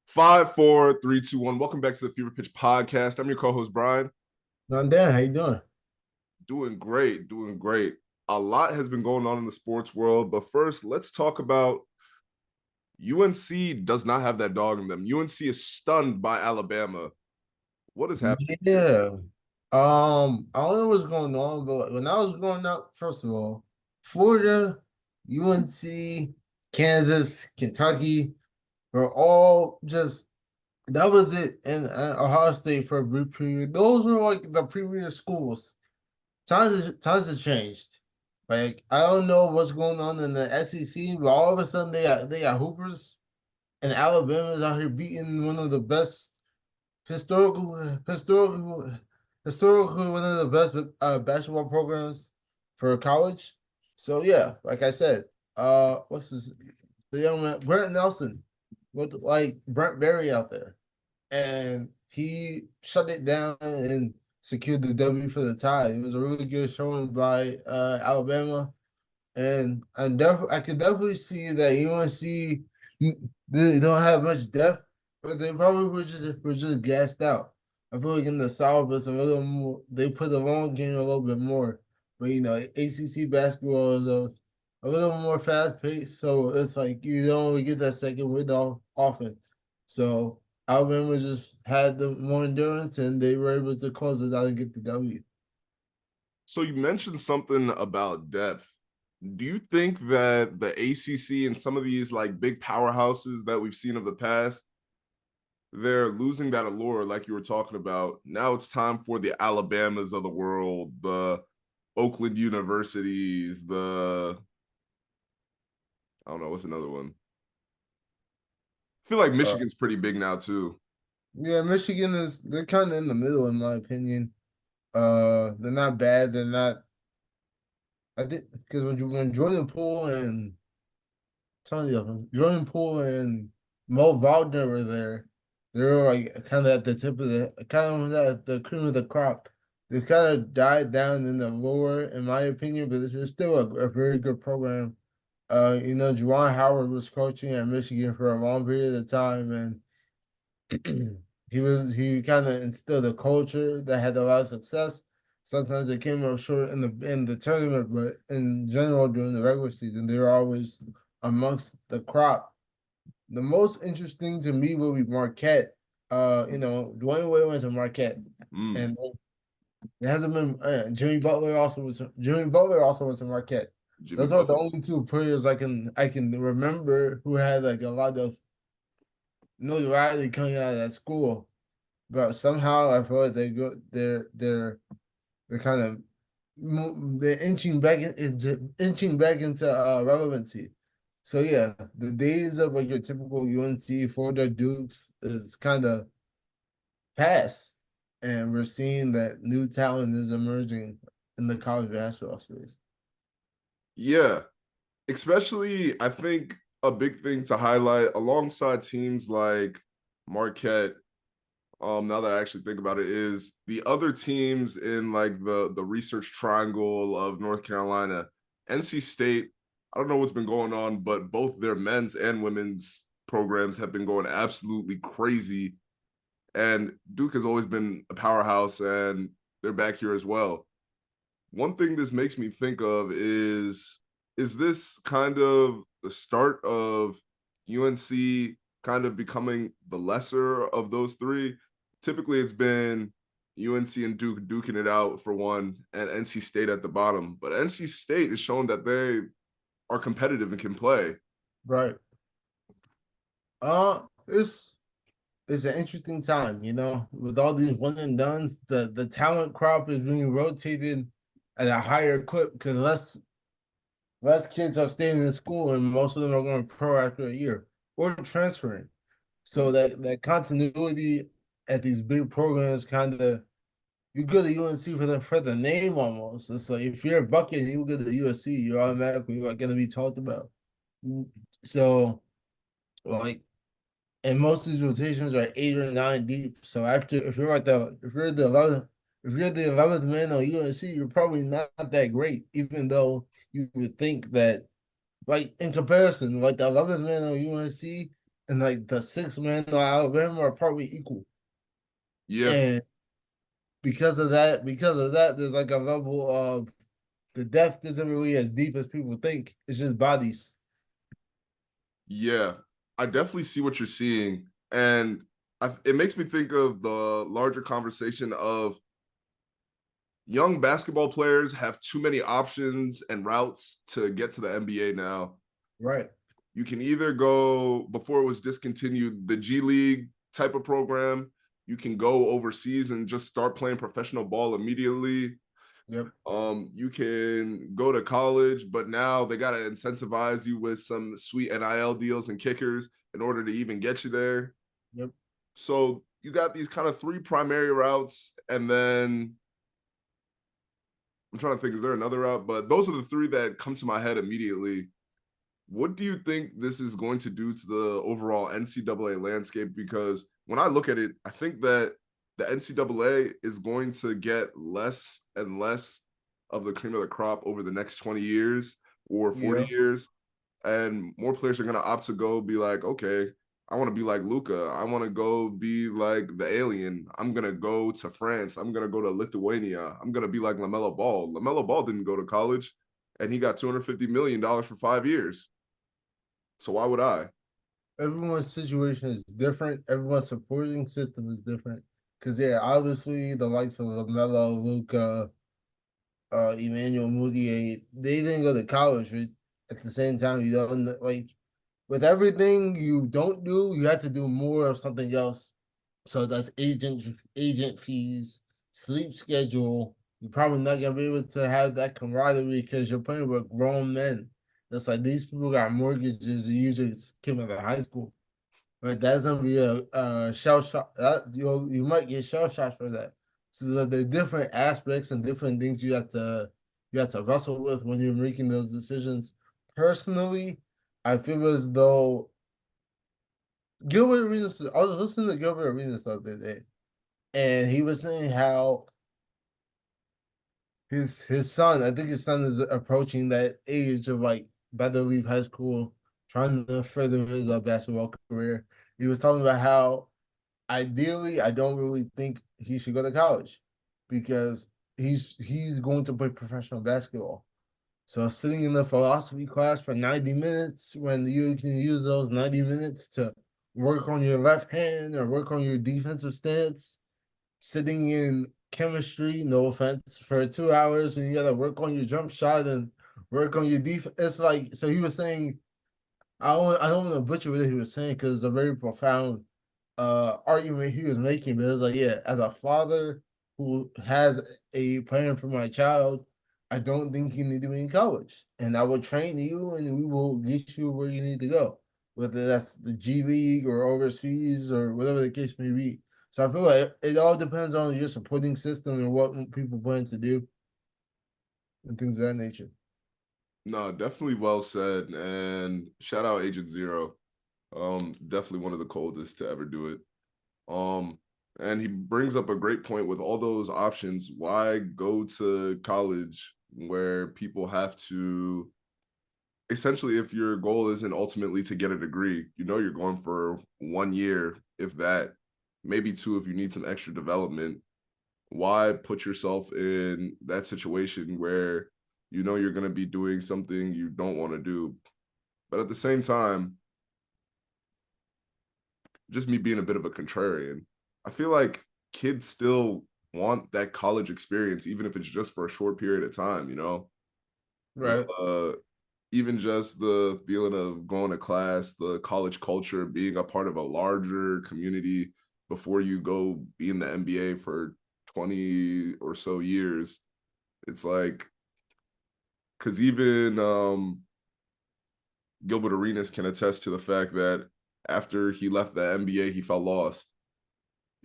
Five, four, three, two, one. Welcome back to the Fever Pitch Podcast. I'm your co-host Brian. Not Dan, how you doing? Doing great, doing great. A lot has been going on in the sports world, but first, let's talk about UNC does not have that dog in them. UNC is stunned by Alabama. What is happening here? Yeah. I don't know what's going on, but when I was growing up, first of all, Florida, UNC, Kansas, Kentucky were all just that was it, and Ohio State for a brief period. Those were like the premier schools. Times have changed. Like I don't know what's going on in the SEC, but all of a sudden they got Hoopers, and Alabama's out here beating one of the best historical, historically one of the best basketball programs for college. So yeah, like I said, what's this? The young man Brent Nelson with like Brent Berry out there, and he shut it down and secured the W for the tie. It was a really good showing by Alabama, and I could definitely see that UNC they don't have much depth, but they probably were just gassed out. I feel like in the South it's a little more they put the long game a little bit more. But ACC basketball is a little more fast paced, so it's like you don't really get that second window often. So Alabama just had the more endurance and they were able to close it out and get the W. So you mentioned something about depth. Do you think that the ACC and some of these like big powerhouses that we've seen of the past, they're losing that allure like you were talking about? Now it's time for the Alabamas of the world, the Oakland universities, the I don't know, what's another one? I feel like Uh, Michigan's pretty big now too. yeah, Michigan they're kind of in the middle in my opinion. They're not bad. They're not. I think because when Jordan Poole and telling you, Jordan Poole and Mo Wagner were there, they were like kind of at the tip of the kind of at the cream of the crop. They kind of died down in the lower, in my opinion, but it's still a very good program. Juwan Howard was coaching at Michigan for a long period of time, and he kind of instilled a culture that had a lot of success. Sometimes they came up short in the tournament, but in general during the regular season, they were always amongst the crop. The most interesting to me will be Marquette. Dwayne Wade went to Marquette, Mm, and it hasn't been Jimmy Butler also went to Marquette. Jimmy Those are the Buckets. only two players I can remember who had like a lot of notoriety coming out of that school. But somehow I feel like they're kind of they're inching back into relevancy. So yeah, the days of like your typical UNC Florida Dukes is kind of past, and we're seeing that new talent is emerging in the college basketball space. Yeah, especially I think a big thing to highlight alongside teams like Marquette, now that I actually think about it, is the other teams in like the research triangle of North Carolina. NC State, I don't know what's been going on, but both their men's and women's programs have been going absolutely crazy. And Duke has always been a powerhouse, and they're back here as well. One thing this makes me think of is this kind of the start of UNC kind of becoming the lesser of those three? Typically, it's been UNC and Duke duking it out for one, and NC State at the bottom. But NC State has shown that they are competitive and can play. Right. Uh, it's it's an interesting time, with all these one and dones. The talent crop is being rotated at a higher clip because less kids are staying in school, and most of them are going pro after a year or transferring. So that continuity at these big programs kind of you go to UNC for the name almost. It's like if you're a bucket and you go to USC, you're automatically like going to be talked about. So like, and most of these rotations are 8 or 9 deep. So after if you're the 11th man on UNC, you're probably not that great, even though you would think that like in comparison, like the 11th man on UNC and like the 6 men of Alabama are probably equal. Yeah, And because of that, there's like a level of the depth isn't really as deep as people think. It's just bodies. yeah. I definitely see what you're seeing. And it makes me think of the larger conversation of young basketball players have too many options and routes to get to the NBA now. Right. You can either go, before it was discontinued, the G League type of program. You can go overseas and just start playing professional ball immediately. Yep. You can go to college, but now they got to incentivize you with some sweet NIL deals and kickers in order to even get you there. Yep. So you got these kind of three primary routes, and then I'm trying to think, is there another route? But those are the three that come to my head immediately. What do you think this is going to do to the overall NCAA landscape? Because when I look at it, I think that the NCAA is going to get less and less of the cream of the crop over the next 20 years or 40 Yeah. years. And more players are going to opt to go be like, okay, I want to be like Luca. I want to go be like the alien. I'm going to go to France. I'm going to go to Lithuania. I'm going to be like LaMelo Ball. LaMelo Ball didn't go to college and he got $250 million for 5 years. So why would I? Everyone's situation is different. Everyone's supporting system is different. Because yeah, obviously the likes of Lamelo, Luca, Emmanuel Mudiay, they didn't go to college, but at the same time, you don't like with everything you don't do, you have to do more of something else. So that's agent fees, sleep schedule. You're probably not gonna be able to have that camaraderie because you're playing with grown men. That's like these people got mortgages. They usually came out of high school. Right, that's gonna be a shell shock. You might get shell shocked for that. So the different aspects and different things you have to wrestle with when you're making those decisions. Personally, I feel as though Gilbert Arenas. I was listening to Gilbert Arenas the other day, and he was saying how his son. I think his son is approaching that age of like about to leave high school, trying to further his basketball career. He was talking about how ideally, I don't really think he should go to college because he's going to play professional basketball. So sitting in the philosophy class for 90 minutes when you can use those 90 minutes to work on your left hand or work on your defensive stance, sitting in chemistry, no offense, for 2 hours when you gotta work on your jump shot and work on your defense. It's like so he was saying I don't want to butcher what he was saying because it's a very profound argument he was making, but it was like, yeah, as a father who has a plan for my child, I don't think you need to be in college. And I will train you and we will get you where you need to go, whether that's the G League or overseas or whatever the case may be. So I feel like it all depends on your supporting system and what people plan to do and things of that nature. No, definitely well said. And shout out Agent Zero. Definitely one of the coldest to ever do it. Um, and he brings up a great point with all those options. Why go to college where people have to essentially, if your goal isn't ultimately to get a degree, you know you're going for 1 year, if that, maybe two if you need some extra development. Why put yourself in that situation where you know you're going to be doing something you don't want to do? But at the same time, just me being a bit of a contrarian, I feel like kids still want that college experience, even if it's just for a short period of time, you know? Right. Uh, even just the feeling of going to class, the college culture, being a part of a larger community before you go be in the NBA for 20 or so years. It's like, because even Gilbert Arenas can attest to the fact that after he left the NBA, he felt lost.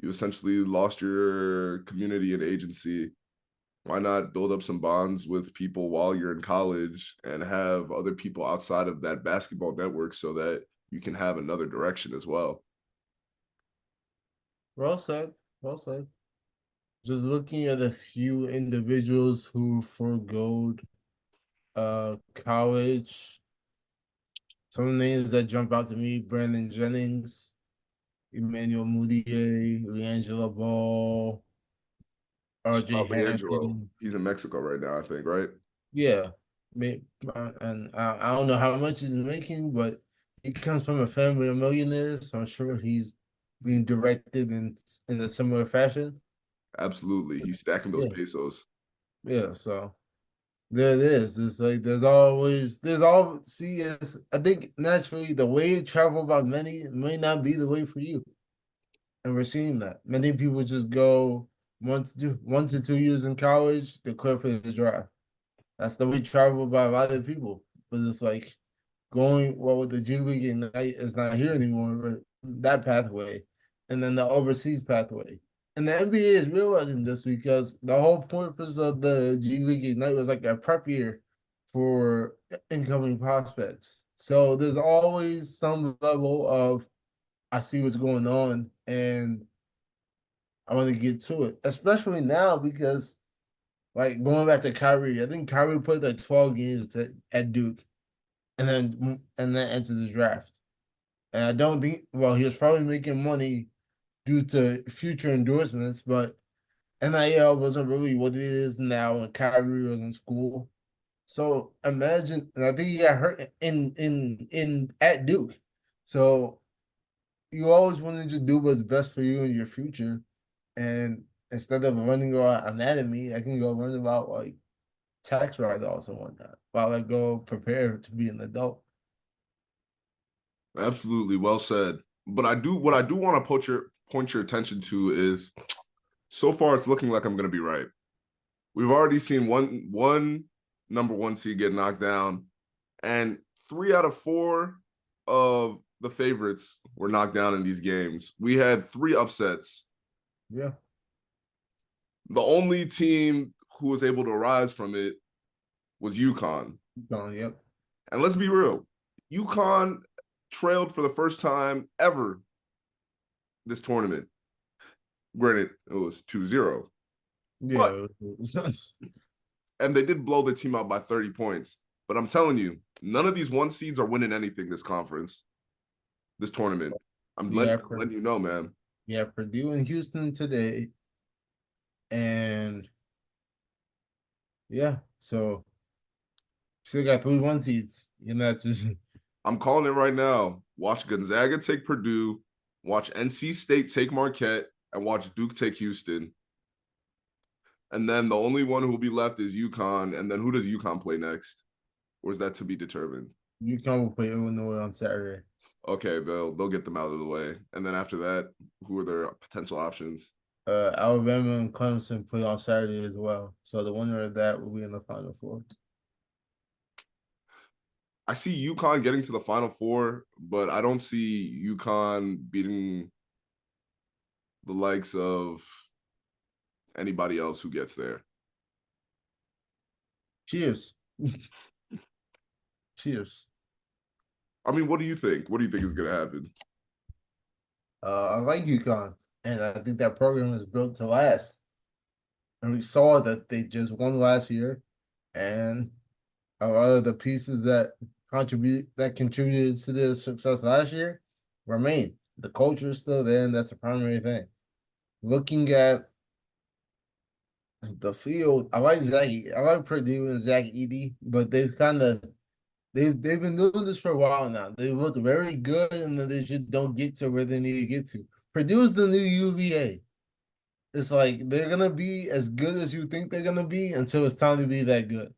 You essentially lost your community and agency. Why not build up some bonds with people while you're in college and have other people outside of that basketball network so that you can have another direction as well? Well said. Well said. Just looking at a few individuals who forgoed college. Some of the names that jump out to me: Brandon Jennings, Emmanuel Mudiay, Leangelo Ball, Shout RJ out Leangelo. Hampton. He's in Mexico right now, I think, right? Yeah, and I don't know how much he's making, but he comes from a family of millionaires, so I'm sure he's being directed in a similar fashion. Absolutely. He's stacking those Yeah, pesos. yeah. So there it is. It's like there's all see. It's, I think naturally the way traveled by many may not be the way for you, and we're seeing that many people just go 1 to 2 years in college, they quit for the draft. That's the way traveled by a lot of people. But it's like going well with the G League Ignite is not here anymore, but that pathway, and then the overseas pathway. And the NBA is realizing this because the whole purpose of the G League Ignite was like a prep year for incoming prospects. So there's always some level of I see what's going on and I want to get to it, especially now because like going back to Kyrie, I think Kyrie played like 12 games at Duke and then entered the draft. And I don't think he was probably making money due to future endorsements, but NIL wasn't really what it is now when Kyrie was in school. So imagine, and I think he got hurt in at Duke. So you always want to just do what's best for you in your future. And instead of learning about anatomy, I can go learn about like tax write-offs and whatnot while I go prepare to be an adult. Absolutely. Well said. But what I do want to point your attention to is so far it's looking like I'm gonna be right. We've already seen one number one seed get knocked down, and 3 out of 4 of the favorites were knocked down in these games. We had 3 upsets. Yeah. The only team who was able to rise from it was UConn. Yep. And let's be real, UConn trailed for the first time ever this tournament. Granted, it was 2-0, but Yeah. and they did blow the team out by 30 points. But I'm telling you, none of these one seeds are winning anything this conference, this tournament. I'm yeah. letting you know, man. Yeah. Purdue and Houston today. And yeah. So still got 3 1 seeds. You know, that's just I'm calling it right now. Watch Gonzaga take Purdue, watch NC State take Marquette, and watch Duke take Houston. And then the only one who will be left is UConn. And then who does UConn play next? Or is that to be determined? UConn will play Illinois on Saturday. Okay, they'll get them out of the way. And then after that, who are their potential options? Alabama and Clemson play on Saturday as well. So the winner of that will be in the Final Four. I see UConn getting to the Final Four, but I don't see UConn beating the likes of anybody else who gets there. Cheers. Cheers. I mean, what do you think? What do you think is going to happen? I like UConn, and I think that program is built to last. And we saw that they just won last year, and a lot of the pieces that contributed to their success last year remain. The culture is still there, and that's the primary thing. Looking at the field, I like I like Purdue and Zach Edey, but they've been doing this for a while now. They looked very good, and then they just don't get to where they need to get to. Purdue is the new UVA. It's like they're gonna be as good as you think they're gonna be until it's time to be that good.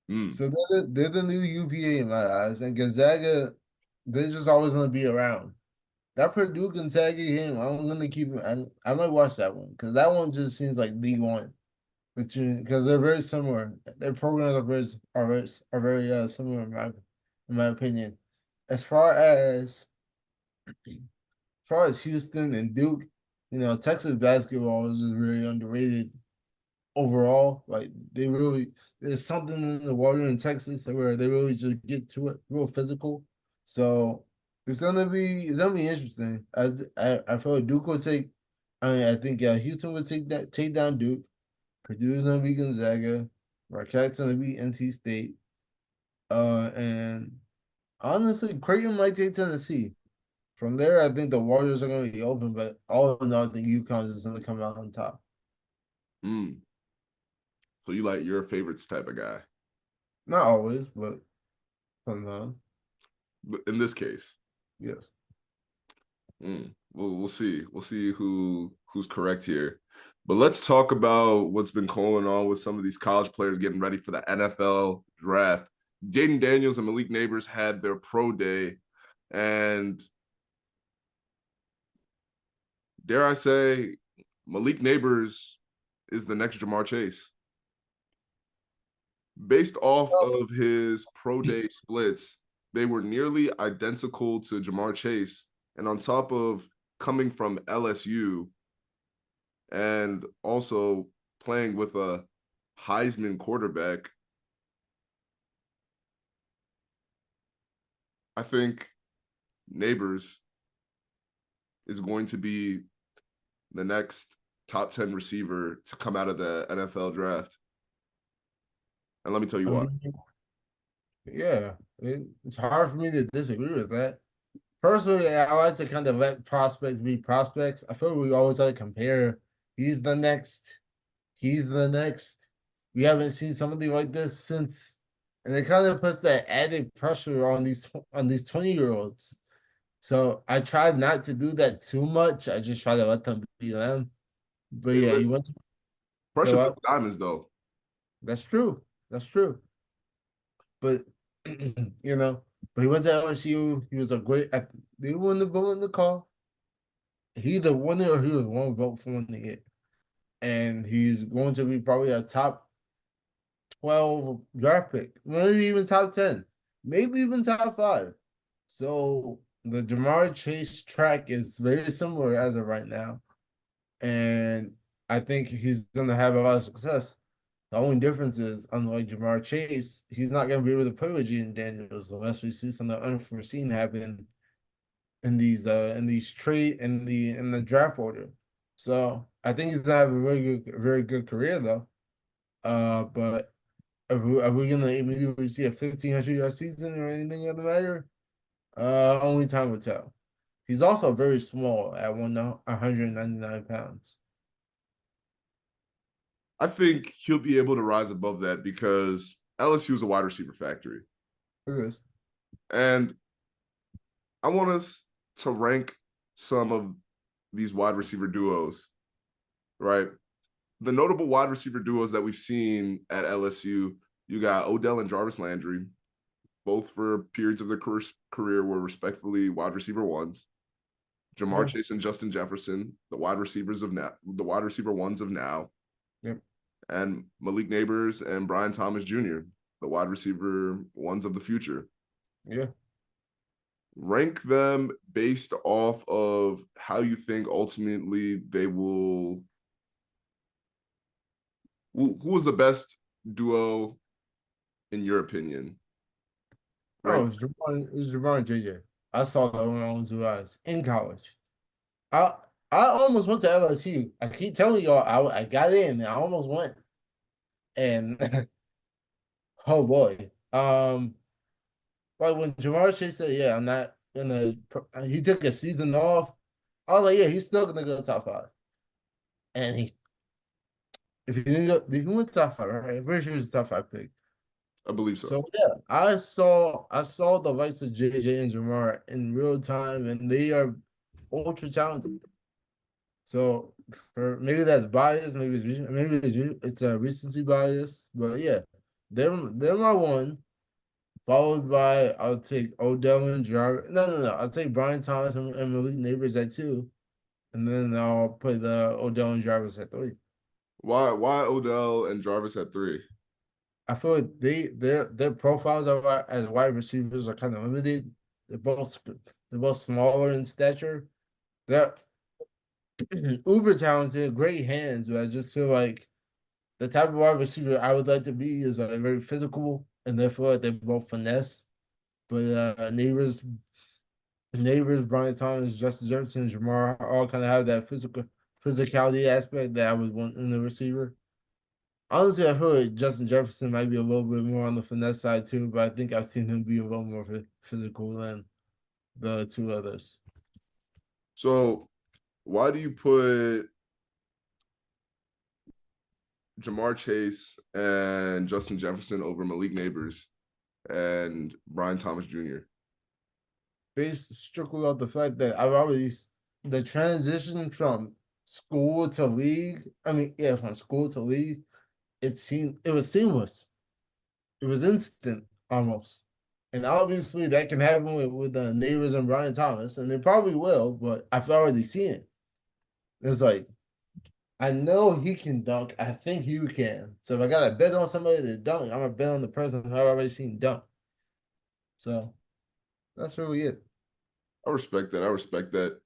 Mm. So they're the new UVA in my eyes, and Gonzaga, they're just always gonna be around. That Purdue Gonzaga game, I'm gonna keep. I might watch that one because that one just seems like League One, because they're very similar. Their programs are very similar in my opinion. As far as Houston and Duke, Texas basketball is just really underrated overall. Like there's something in the water in Texas where they really just get to it, real physical. So it's gonna be interesting. I feel like Duke will take. I mean, I think Houston would take down Duke. Purdue's gonna be Gonzaga. Marquette's gonna be NC State. And Honestly, Creighton might take Tennessee. From there, I think the Warriors are going to be open, but all in all, I think UConn is going to come out on top. Mm. So you like your favorites type of guy. Not always, but sometimes. But in this case, Yes. we'll see. We'll see who's correct here. But let's talk about what's been going on with some of these college players getting ready for the NFL draft. Jaden Daniels and Malik Neighbors had their pro day, and dare I say, Malik Neighbors is the next Jamar Chase. Based off of his pro day splits, they were nearly identical to Jamar Chase. And on top of coming from LSU and also playing with a Heisman quarterback, I think Neighbors is going to be the next top 10 receiver to come out of the NFL draft. And let me tell you I why. mean, yeah, it's hard for me to disagree with that. Personally, I like to kind of let prospects be prospects. I feel we always like to compare. He's the next. He's the next. We haven't seen somebody like this since, and it kind of puts that added pressure on these 20-year-olds. So I try not to do that too much. I just try to let them be them. But Hey, yeah, you listen, went to pressure so builds diamonds, though. that's true. That's true. But you know, but he went to LSU. He was a great. They won the vote in the call. He either won it or he was one vote for winning it, and he's going to be probably a top 12 draft pick, maybe even top 10, maybe even top 5. So the Jamar Chase track is very similar as of right now, and I think he's going to have a lot of success. The only difference is, unlike Jamar Chase, he's not going to be able to play with Gene Daniels unless we see something unforeseen happen in these trade in the draft order. So I think he's gonna have a very good career though. But are we gonna immediately see a 1,500-yard season or anything of the matter? Only time will tell. He's also very small at 199 pounds. I think he'll be able to rise above that because LSU is a wide receiver factory. It is. And I want us to rank some of these wide receiver duos, right? The notable wide receiver duos that we've seen at LSU, you got Odell and Jarvis Landry, both for periods of their career were respectfully wide receiver ones. Jamar Yeah. Chase and Justin Jefferson, the wide receivers of now, the wide receiver ones of now, Yep. and Malik Neighbors and Brian Thomas Jr., the wide receiver ones of the future. Yeah. Rank them based off of how you think ultimately they will. Who is the best duo in your opinion? Oh, Rank. it was Javon JJ. I saw that when I was 2 eyes in college. I I almost went to LSU. I keep telling y'all I got in and I almost went. And oh boy. Like when Jamar Chase said, "Yeah, I'm not gonna," he took a season off. I was like, "Yeah, he's still gonna go top 5." And if he didn't go, he went top 5, right? I'm pretty sure he was top 5 pick. I believe so. So yeah, I saw the likes of JJ and Jamar in real time, and they are ultra talented. So for maybe that's bias, it's a recency bias, but yeah, they're my one. Followed by I'll take Odell and Jarvis. No. I'll take Brian Thomas and Malik Neighbors at 2, and then I'll put the Odell and Jarvis at 3. Why Odell and Jarvis at 3? I feel like their profiles as wide receivers are kind of limited. They're both smaller in stature. They're uber talented, great hands, but I just feel like the type of wide receiver I would like to be is like very physical, and therefore they both finesse. But Neighbors, Brian Thomas, Justin Jefferson, Jamar all kind of have that physicality aspect that I would want in the receiver. Honestly, I feel like Justin Jefferson might be a little bit more on the finesse side too, but I think I've seen him be a little more physical than the two others. So why do you put Jamar Chase and Justin Jefferson over Malik Neighbors and Brian Thomas Jr.? Based strictly on the fact that I've already the transition from school to league. I mean, yeah, from school to league, it was seamless. It was instant almost. And obviously that can happen with the neighbors and Brian Thomas, and it probably will, but I've already seen it. It's like I know he can dunk. I think you can. So if I gotta bet on somebody to dunk, I'm gonna bet on the person I've already seen dunk. So that's really it. I respect that. I respect that.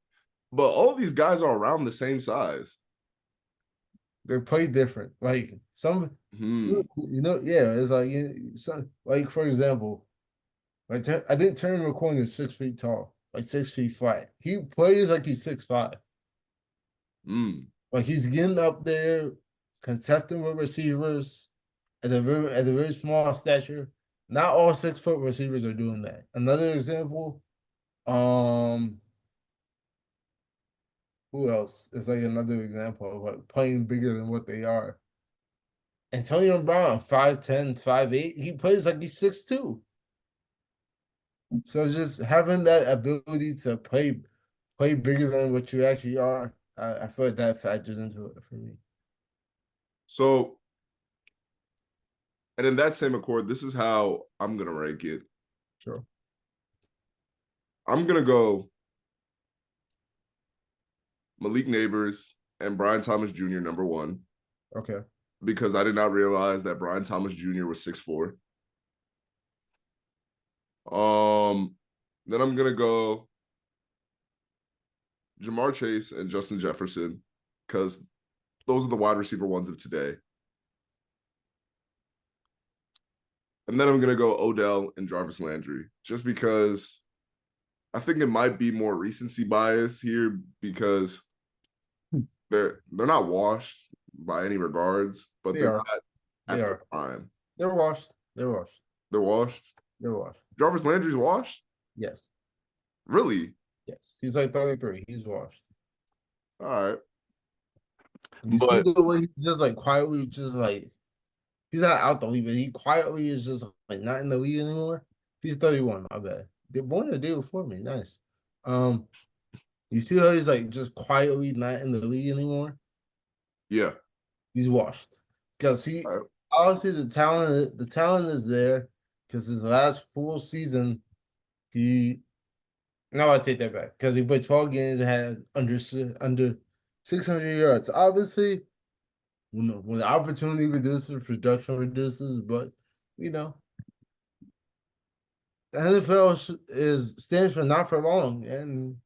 But all of these guys are around the same size. They play different. Like some, Hmm. yeah, it's like some, like for example, like I think Terry McCoy is 6 feet tall, like 6 feet flat. He plays like he's 6'5". Hmm. Like he's getting up there, contesting with receivers at a very small stature. Not all 6 foot receivers are doing that. Another example, um, who else is like another example of like playing bigger than what they are? Antonio Brown, 5'10", 5'8". He plays like he's 6'2". So just having that ability to play bigger than what you actually are, I feel like that factors into it for me. So, and in that same accord, this is how I'm gonna rank it. Sure. I'm gonna go Malik Neighbors and Brian Thomas Jr. number one Okay. because I did not realize that Brian Thomas Jr. was 6'4". Then I'm gonna go Jamar Chase and Justin Jefferson because those are the wide receiver ones of today. And then I'm gonna go Odell and Jarvis Landry just because I think it might be more recency bias here because they're not washed by any regards, but They they're are. not They at their are. prime. They're washed. They're washed. They're washed. They're washed. Jarvis Landry's washed? Yes. Really? Yes. He's like 33. He's washed. All right. You see But the way he's just like quietly, just like he's not out the league, but he quietly is just like not in the league anymore. He's 31. I bet. They're born the day before me. Nice. Um, you see how he's like just quietly not in the league anymore? yeah. He's washed because he All right. obviously the talent is there because his last full season he no, I take that back because he played 12 games and had under 600 yards. Obviously, when the opportunity reduces, production reduces, but you know, the NFL stands for not for long. And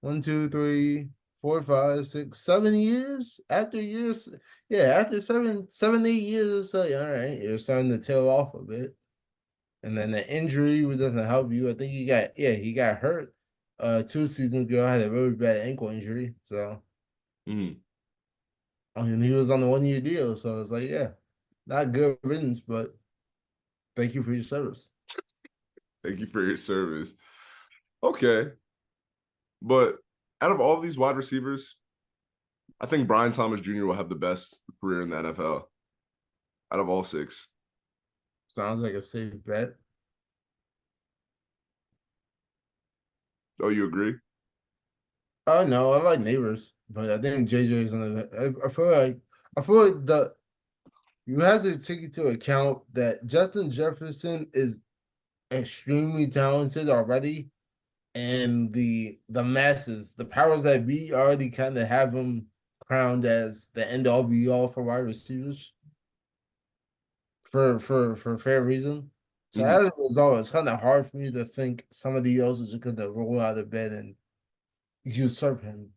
1, 2, 3, 4, 5, 6, 7 years after years, yeah, after 7, 8 years, so all right, you're starting to tail off a bit. And then the injury doesn't help you. I think he got hurt 2 seasons ago, had a really bad ankle injury. So Mhm. I mean he was on the 1 year deal. So it's like, yeah, not good riddance, but thank you for your service. Thank you for your service. Okay. But out of all these wide receivers, I think Brian Thomas Jr. will have the best career in the NFL out of all six. Sounds like a safe bet. Oh, you agree? Oh no, I like neighbors, but I think JJ is on the I feel like the you have to take into account that Justin Jefferson is extremely talented already, and the masses, the powers that be already kind of have him crowned as the end all be all for wide receivers for fair reason. So Mhm. as a result, it's kind of hard for me to think somebody else is going to roll out of bed and usurp him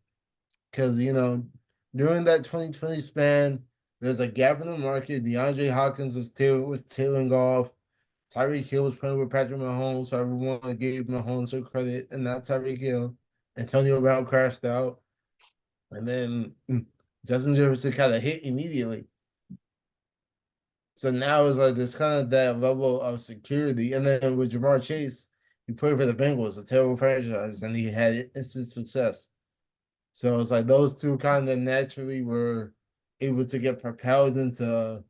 because during that 2020 span, there's a gap in the market. DeAndre Hopkins was tailing off. Tyreek Hill was playing with Patrick Mahomes, so everyone gave Mahomes some credit, and not Tyreek Hill. Antonio Brown crashed out, and then Justin Jefferson kind of hit immediately. So now it's like there's kind of that level of security. And then with Jamar Chase, he played for the Bengals, a terrible franchise, and he had instant success. So it's like those two kind of naturally were able to get propelled into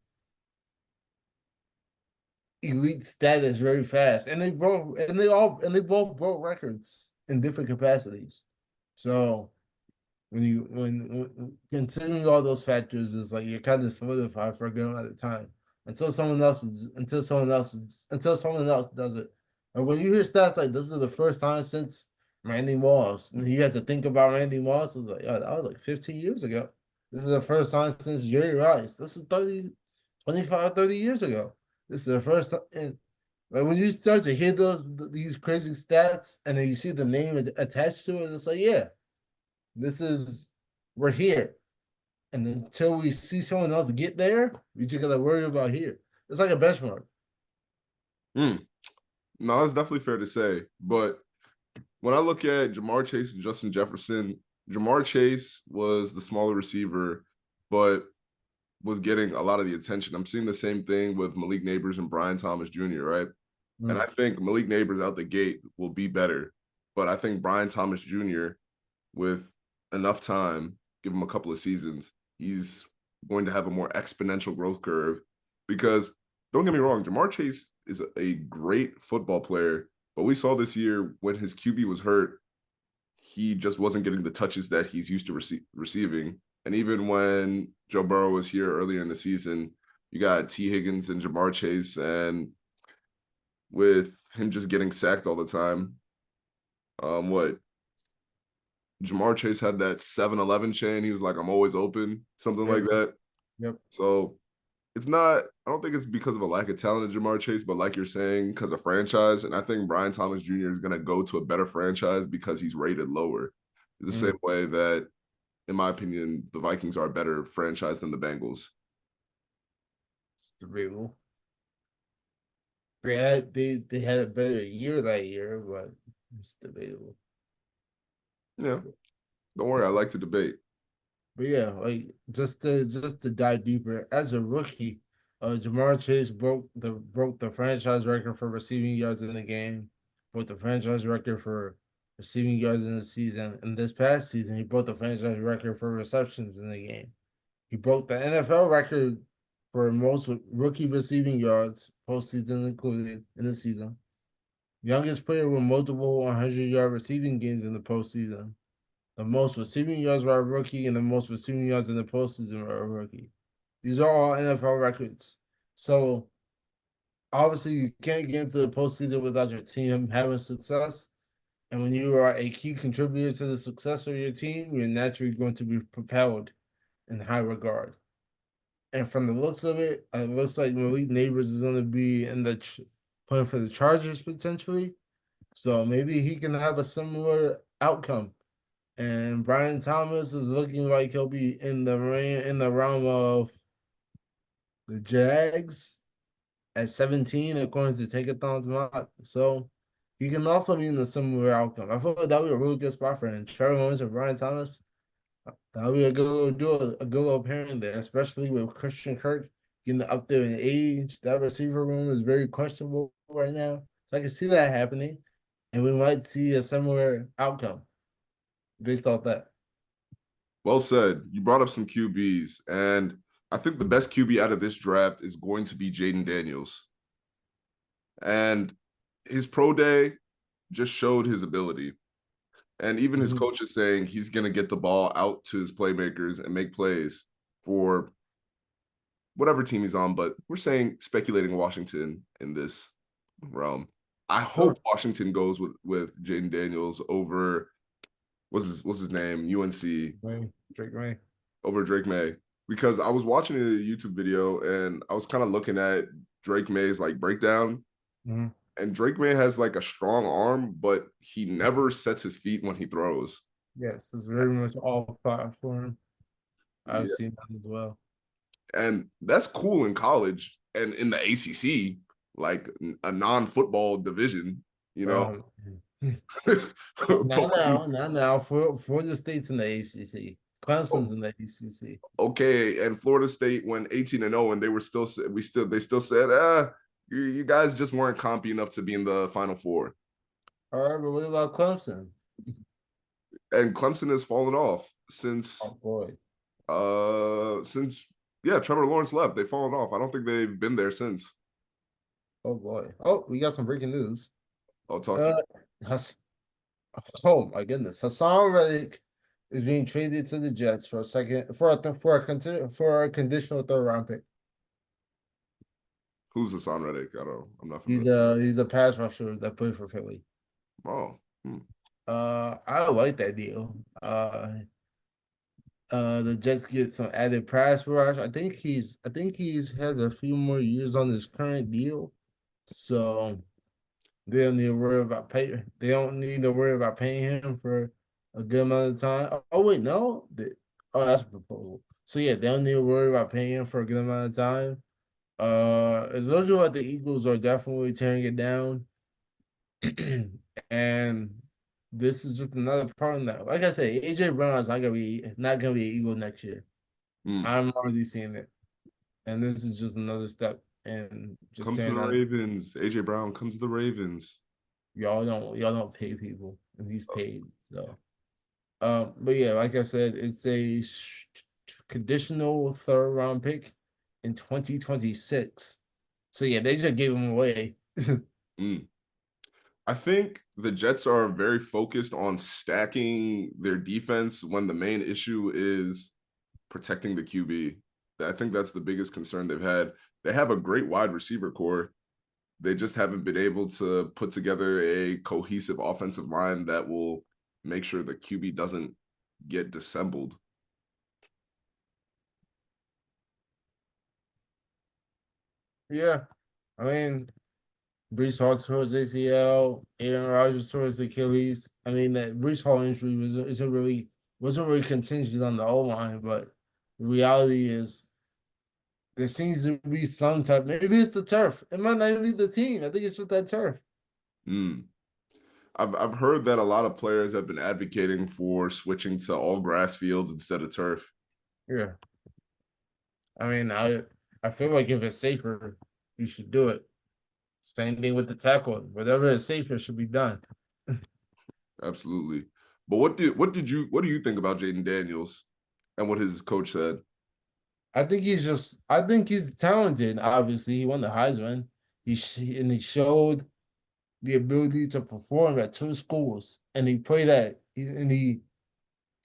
elite status very fast. And they both broke records in different capacities. So when considering all those factors, is like you're kind of solidified for a good amount of time until someone else does it. And when you hear stats like this is the first time since Randy Moss, and you have to think about Randy Moss, it's like, oh, that was like 15 years ago. This is the first time since Jerry Rice. This is 25, 30 years ago. This is the first time. And like when you start to hear these crazy stats and then you see the name attached to it, it's like, yeah, this is we're here. And until we see someone else get there, we just gotta worry about here. It's like a benchmark. Mm. No, that's definitely fair to say. But when I look at Jamar Chase and Justin Jefferson, Jamar Chase was the smaller receiver, but was getting a lot of the attention. I'm seeing the same thing with Malik Neighbors and Brian Thomas Jr., right? And I think Malik Neighbors out the gate will be better. But I think Brian Thomas Jr., with enough time, give him a couple of seasons, he's going to have a more exponential growth curve. Because don't get me wrong, Jamar Chase is a great football player, but we saw this year when his QB was hurt, he just wasn't getting the touches that he's used to receiving. And even when Joe Burrow was here earlier in the season, you got T. Higgins and Jamar Chase, and with him just getting sacked all the time, what Jamar Chase had that 7-11 chain. He was like, I'm always open, something like that. Yep. So it's not, I don't think it's because of a lack of talent of Jamar Chase, but like you're saying, because of franchise. And I think Brian Thomas Jr. is going to go to a better franchise because he's rated lower. The same way that, in my opinion, the Vikings are a better franchise than the Bengals. It's debatable. They had a better year that year, but it's debatable. Yeah. Don't worry, I like to debate. But yeah, like just to dive deeper, as a rookie, Jamar Chase broke the franchise record for receiving yards in the game, broke the franchise record for receiving yards in the season, and this past season he broke the franchise record for receptions in the game. He broke the NFL record for most rookie receiving yards, postseason included, in the season. Youngest player with multiple 100-yard receiving games in the postseason. The most receiving yards by a rookie and the most receiving yards in the postseason by a rookie. These are all NFL records. So obviously you can't get into the postseason without your team having success. And when you are a key contributor to the success of your team, you're naturally going to be propelled in high regard. And from the looks of it, it looks like Malik Neighbors is going to be in the playing for the Chargers potentially. So maybe he can have a similar outcome. And Brian Thomas is looking like he'll be in the realm of the Jags at 17, according to Tankathon's mock. So he can also be in the similar outcome. I feel like that would be a really good spot for him. Trevor Lawrence and Brian Thomas. That would be a good little duo, a good little pairing there, especially with Christian Kirk getting up there in age. That receiver room is very questionable right now. So I can see that happening. And we might see a similar outcome based off that. Well said. You brought up some QBs, and I think the best QB out of this draft is going to be Jaden Daniels. And his pro day just showed his ability. And even his coach is saying he's going to get the ball out to his playmakers and make plays for whatever team he's on. But we're saying speculating Washington in this realm. I hope Washington goes with Jaden Daniels over what's his name? UNC. Drake May. Over Drake May. Because I was watching a YouTube video and I was kind of looking at Drake May's like breakdown. And Drake May has like a strong arm, but he never sets his feet when he throws. Yes, it's very much all platform. I've seen that as well. And that's cool in college and in the ACC, like a non-football division, you know. Not now for the states in the ACC. Clemson's Oh, in the ACC. okay, and Florida State went 18-0, and they still said, you guys just weren't compy enough to be in the Final Four. All right, but what about Clemson? And Clemson has fallen off Oh boy. since yeah, Trevor Lawrence left. They've fallen off. I don't think they've been there since. Oh boy. Oh, we got some breaking news. I'll talk to Uh, Has- oh my goodness, Hassan Reddick is being traded to the Jets for a second for a conditional third round pick. who's Hassan Reddick. I'm not He's familiar. a pass rusher that played for Philly. Oh, hmm. I like that deal. The Jets get some added pass rush. I think he's has a few more years on his current deal, so they don't need to worry about pay. They don't need to worry about paying him for a good amount of time. Oh wait, no. Oh, that's a proposal. So yeah, they don't need to worry about paying him for a good amount of time. It's looking like the Eagles are definitely tearing it down. And this is just another part of that. Like I said, AJ Brown is not gonna be an Eagle next year. Hmm. I'm already seeing it, and this is just another step in just Come to tearing the down. Ravens. AJ Brown comes to the Ravens. Y'all don't pay people, and he's paid. So, but yeah, like I said, it's a conditional third round pick in 2026. So yeah, they just gave him away. Hmm. I think the Jets are very focused on stacking their defense when the main issue is protecting the QB. I think that's the biggest concern they've had. They have a great wide receiver core. They just haven't been able to put together a cohesive offensive line that will make sure the QB doesn't get dissembled. Yeah, I mean, Brees Hall towards ACL, Aaron Rodgers towards Achilles. I mean that Brees Hall injury wasn't really contingent on the O line, but the reality is there seems to be some type. Maybe it's the turf. It might not even be the team. I think it's just that turf. Mm. I've heard that a lot of players have been advocating for switching to all grass fields instead of turf. Yeah, I mean, I feel like if it's safer, you should do it. Same thing with the tackle. Whatever is safer should be done. Absolutely. But what do you think about Jaden Daniels and what his coach said? I think he's talented. Obviously, he won the Heisman. He showed the ability to perform at two schools, and he played he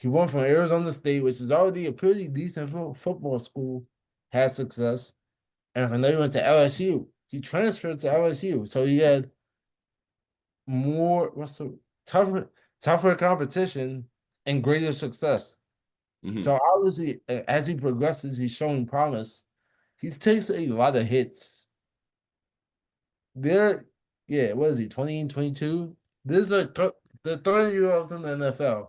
went from Arizona State, which is already a pretty decent football school, had success, and from there he went to LSU. He transferred to LSU, so he had more what's the tougher competition and greater success. Mm-hmm. So obviously, as he progresses, he's showing promise. He takes a lot of hits. There, yeah, what is he, 20, 22? This is the 30-year-olds in the NFL.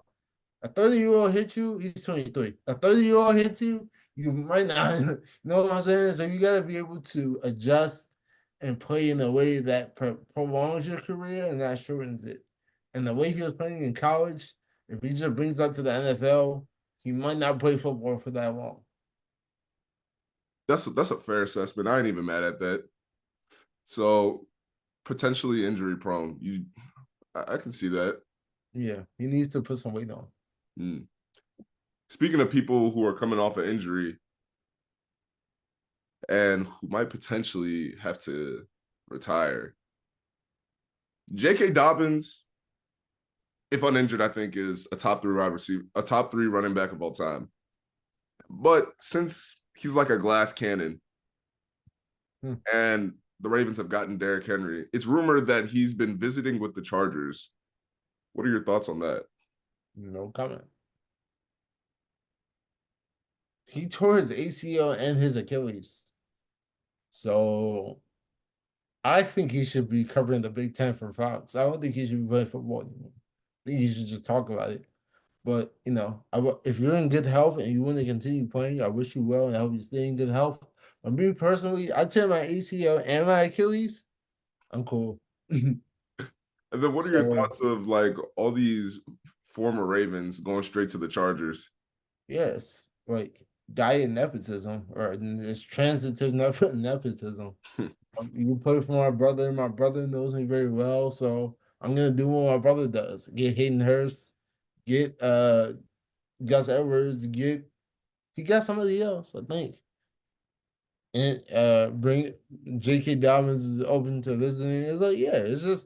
A 30-year-old hit you, he's 23. A 30-year-old hits you, you might not, you know what I'm saying? So you got to be able to adjust and play in a way that prolongs your career and that shortens it. And the way he was playing in college, if he just brings that to the NFL, he might not play football for that long. That's a fair assessment. I ain't even mad at that. So potentially injury prone. I can see that. Yeah, he needs to put some weight on. Mm. Speaking of people who are coming off an injury and who might potentially have to retire, J.K. Dobbins, if uninjured, I think is a top three wide receiver, a top three running back of all time. But since he's like a glass cannon, Hmm. and the Ravens have gotten Derrick Henry, it's rumored that he's been visiting with the Chargers. What are your thoughts on that? No comment. He tore his ACL and his Achilles. So I think he should be covering the Big Ten for Fox. I don't think he should be playing football anymore. I think he should just talk about it. But if you're in good health and you want to continue playing, I wish you well and I hope you stay in good health. But me personally, I tear my ACL and my Achilles. I'm cool. And then what are your So thoughts of like all these former Ravens going straight to the Chargers? Yes, like diet nepotism or it's transitive nepotism. You play for my brother. My brother knows me very well, so I'm gonna do what my brother does. Get Hayden Hurst, get Gus Edwards, get he got somebody else, I think. And bring J.K. Dobbins is open to visiting. It's like, yeah, it's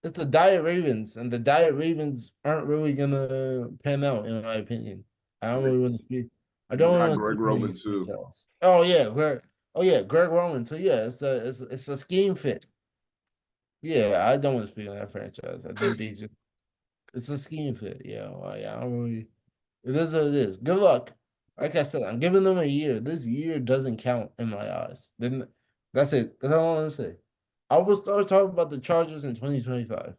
the Diet Ravens, and the Diet Ravens aren't really gonna pan out, in my opinion. I don't They, really want to speak. I they don't got want to Greg speak for Roman these too. details. Oh yeah, Greg. Oh yeah, Greg Roman. So yeah, it's a scheme fit. Yeah, I don't want to speak on that franchise. I think they just it's a scheme fit. Yeah, like, I don't really. It is what it is. Good luck. Like I said, I'm giving them a year. This year doesn't count in my eyes. Then that's it. That's all I want to say. I will start talking about the Chargers in 2025.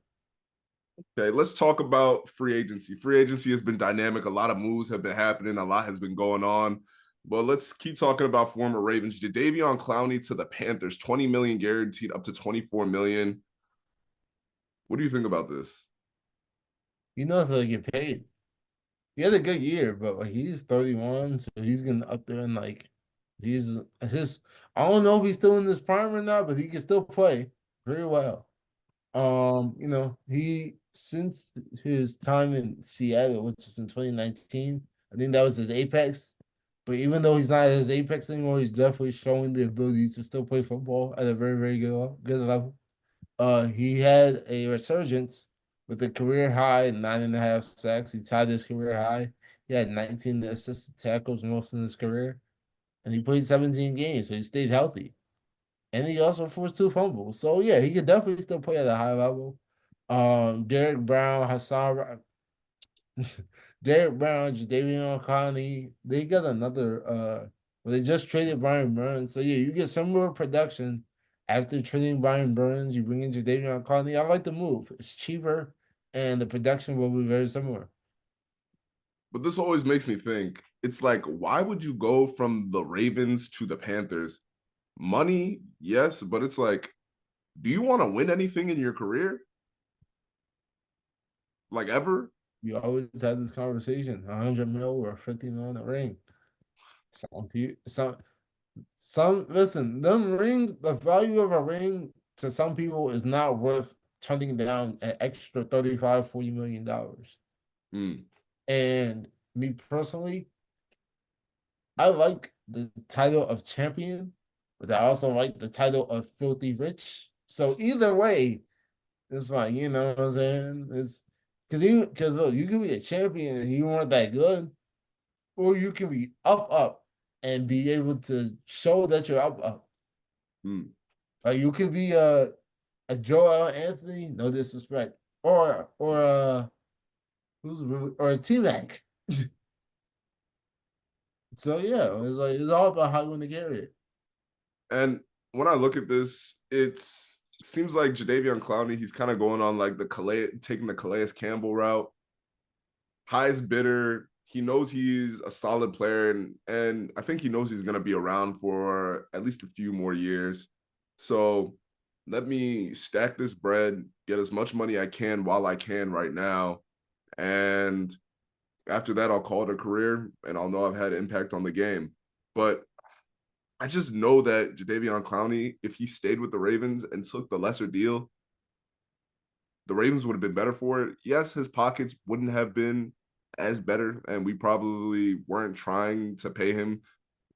Okay, let's talk about free agency. Free agency has been dynamic. A lot of moves have been happening. A lot has been going on. But let's keep talking about former Ravens. Jadeveon Clowney to the Panthers, 20 million guaranteed up to 24 million. What do you think about this? He knows how to get paid. He had a good year, but like he's 31, so he's getting up there and like he's his. I don't know if he's still in his prime or not, but he can still play very well. He since his time in Seattle, which is in 2019, I think that was his apex. But even though he's not at his apex anymore, he's definitely showing the ability to still play football at a very, very good level. He had a resurgence with a career high 9.5 sacks. He tied his career high. He had 19 assisted tackles most in his career, and he played 17 games, so he stayed healthy. And he also forced two fumbles. So yeah, he could definitely still play at a high level. Derek Brown, Derek Brown, Jadeveon Clowney, they got another well, they just traded Brian Burns. So yeah, you get some more production after trading Brian Burns, you bring in Jadeveon Clowney. I like the move. It's cheaper and the production will be very similar. But this always makes me think. It's like, why would you go from the Ravens to the Panthers? Money, yes, but it's like, do you want to win anything in your career? Like ever? You always had this conversation, 100 mil or 50 mil in a ring. Some listen, them rings, the value of a ring to some people is not worth turning down an extra 35, $40 million. Hmm. And me personally, I like the title of champion, but I also like the title of filthy rich. So either way, it's like, you know what I'm saying? It's because look, you can be a champion and you weren't that good, or you can be up and be able to show that you're up. Hmm. Like you could be a Joel Anthony, no disrespect, or who's really, or a T Mac. So yeah, it's all about how you want to carry it. And when I look at this, it seems like Jadeveon Clowney, he's kind of going on like taking the Calais Campbell route. Highest bidder. He knows he's a solid player, and I think he knows he's gonna be around for at least a few more years. So let me stack this bread, get as much money I can while I can right now. And after that, I'll call it a career and I'll know I've had impact on the game. But I just know that Jadeveon Clowney, if he stayed with the Ravens and took the lesser deal, the Ravens would have been better for it. Yes, his pockets wouldn't have been as better, and we probably weren't trying to pay him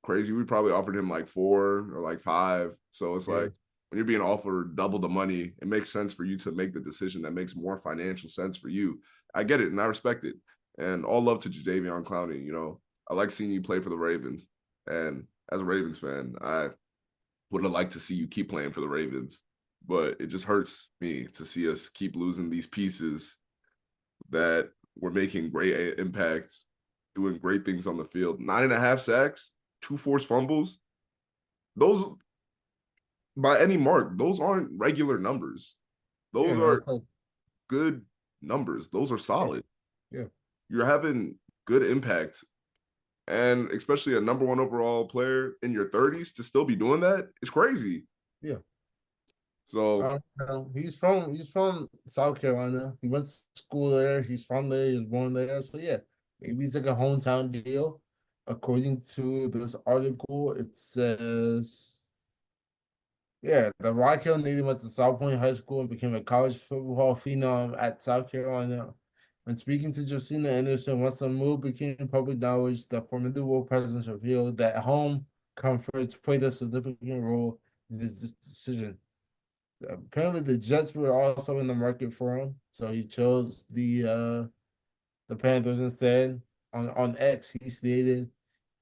crazy. We probably offered him like 4 or like 5. So it's Yeah, like when you're being offered double the money, it makes sense for you to make the decision that makes more financial sense for you. I get it and I respect it. And all love to Jadeveon Clowney. I like seeing you play for the Ravens. And as a Ravens fan, I would have liked to see you keep playing for the Ravens. But it just hurts me to see us keep losing these pieces that were making great impacts, doing great things on the field. 9.5 sacks, 2 forced fumbles. Those, by any mark, those aren't regular numbers. yeah, Those that's are like, good numbers. Those are yeah, solid. yeah, You're having good impact. And especially a number one overall player in your 30s to still be doing that is crazy. yeah. So, He's from South Carolina. He went to school there. He's from there. He was born there. So yeah, maybe it's like a hometown deal. according to this article, it says, yeah, the Rock Hill native went to South Point High School and became a college football phenom at South Carolina. When speaking to Josina Anderson, once the move became public knowledge, the formidable presence revealed that home comforts played a significant role in his decision. Apparently, the Jets were also in the market for him, so he chose the Panthers instead. On X, he stated,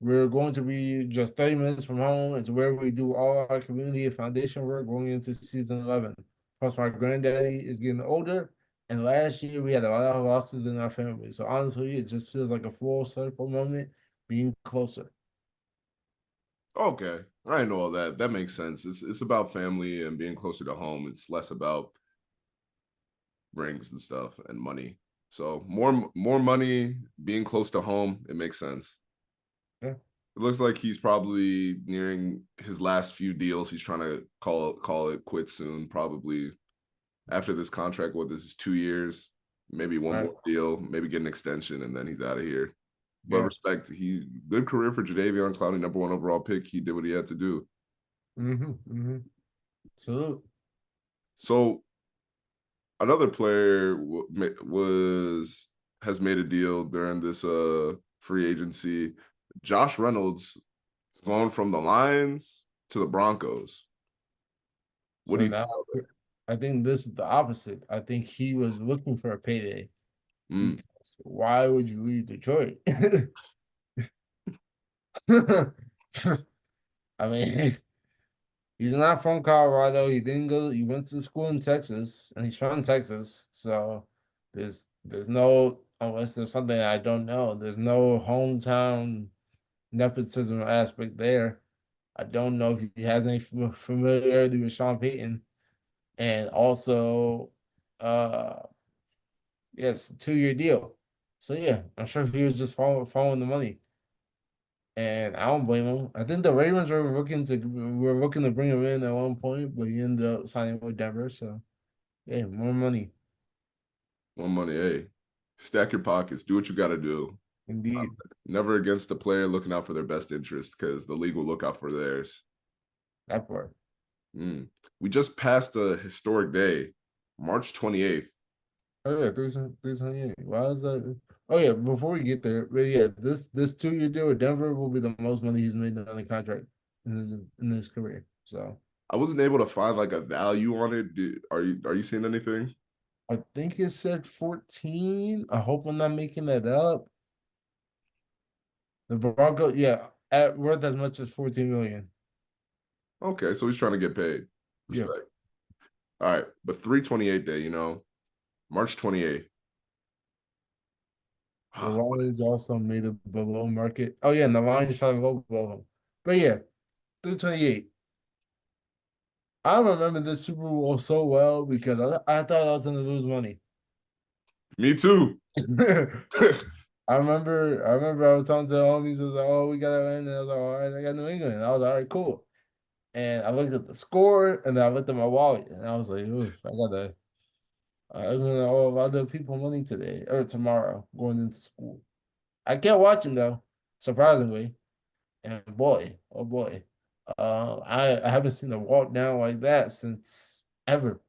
"We're going to be just 30 minutes from home. It's where we do all our community and foundation work going into season 11. Plus, my granddaddy is getting older, and last year we had a lot of losses in our family. So honestly, it just feels like a full circle moment being closer." Okay, I know all that. That makes sense. It's about family and being closer to home. It's less about rings and stuff and money. So more money, being close to home, it makes sense. Yeah. It looks like he's probably nearing his last few deals. He's trying to call it quits soon, probably after this contract. What this is 2 years, maybe one Right. more deal, maybe get an extension, and then he's out of here. But Yeah. respect, he good career for Jadeveon Clowney, #1 overall pick. He did what he had to do. Mm-hmm. Mm-hmm. So So another player was has made a deal during this free agency. Josh Reynolds going from the Lions to the Broncos. What do so you think now about I think this is the opposite. I think he was looking for a payday that? Mm. because why would you leave Detroit? I mean, he's not from Colorado. He didn't go. He went to school in Texas, and he's from Texas. So there's no, unless there's something I don't know. There's no hometown nepotism aspect there. I don't know if he has any familiarity with Sean Payton, and also, uh, yes, 2 year deal. So yeah, I'm sure he was just following the money. And I don't blame him. I think the Ravens were looking to bring him in at one point, but he ended up signing with Denver. So yeah, more money. More money, hey. Stack your pockets. Do what you got to do. Indeed. Never against the player looking out for their best interest because the league will look out for theirs. That part. Mm. We just passed a historic day, March 28th. Oh yeah, 328. Why is that? Oh yeah, before we get there, but yeah, this 2 year deal with Denver will be the most money he's made on a contract in his career. So I wasn't able to find like a value on it. Are you seeing anything? I think it said 14. I hope I'm not making that up. The Broncos, yeah, at worth as much as 14 million. Okay, so he's trying to get paid. Yeah. Respect. All right, but 328 day, March 28th. The Lions also made a below market. Oh yeah, and the Lions trying to low blow him. But yeah, 328. I remember this Super Bowl so well because I thought I was gonna lose money. Me too. I remember I was talking to the homies, I was like, oh, we gotta win. And I was like, all right, I got New England. And I was like, all right, cool. And I looked at the score and then I looked at my wallet and I was like, oof, I'm gonna owe other people money today or tomorrow going into school. I kept watching though, surprisingly. And boy, oh boy, I haven't seen a walk down like that since ever.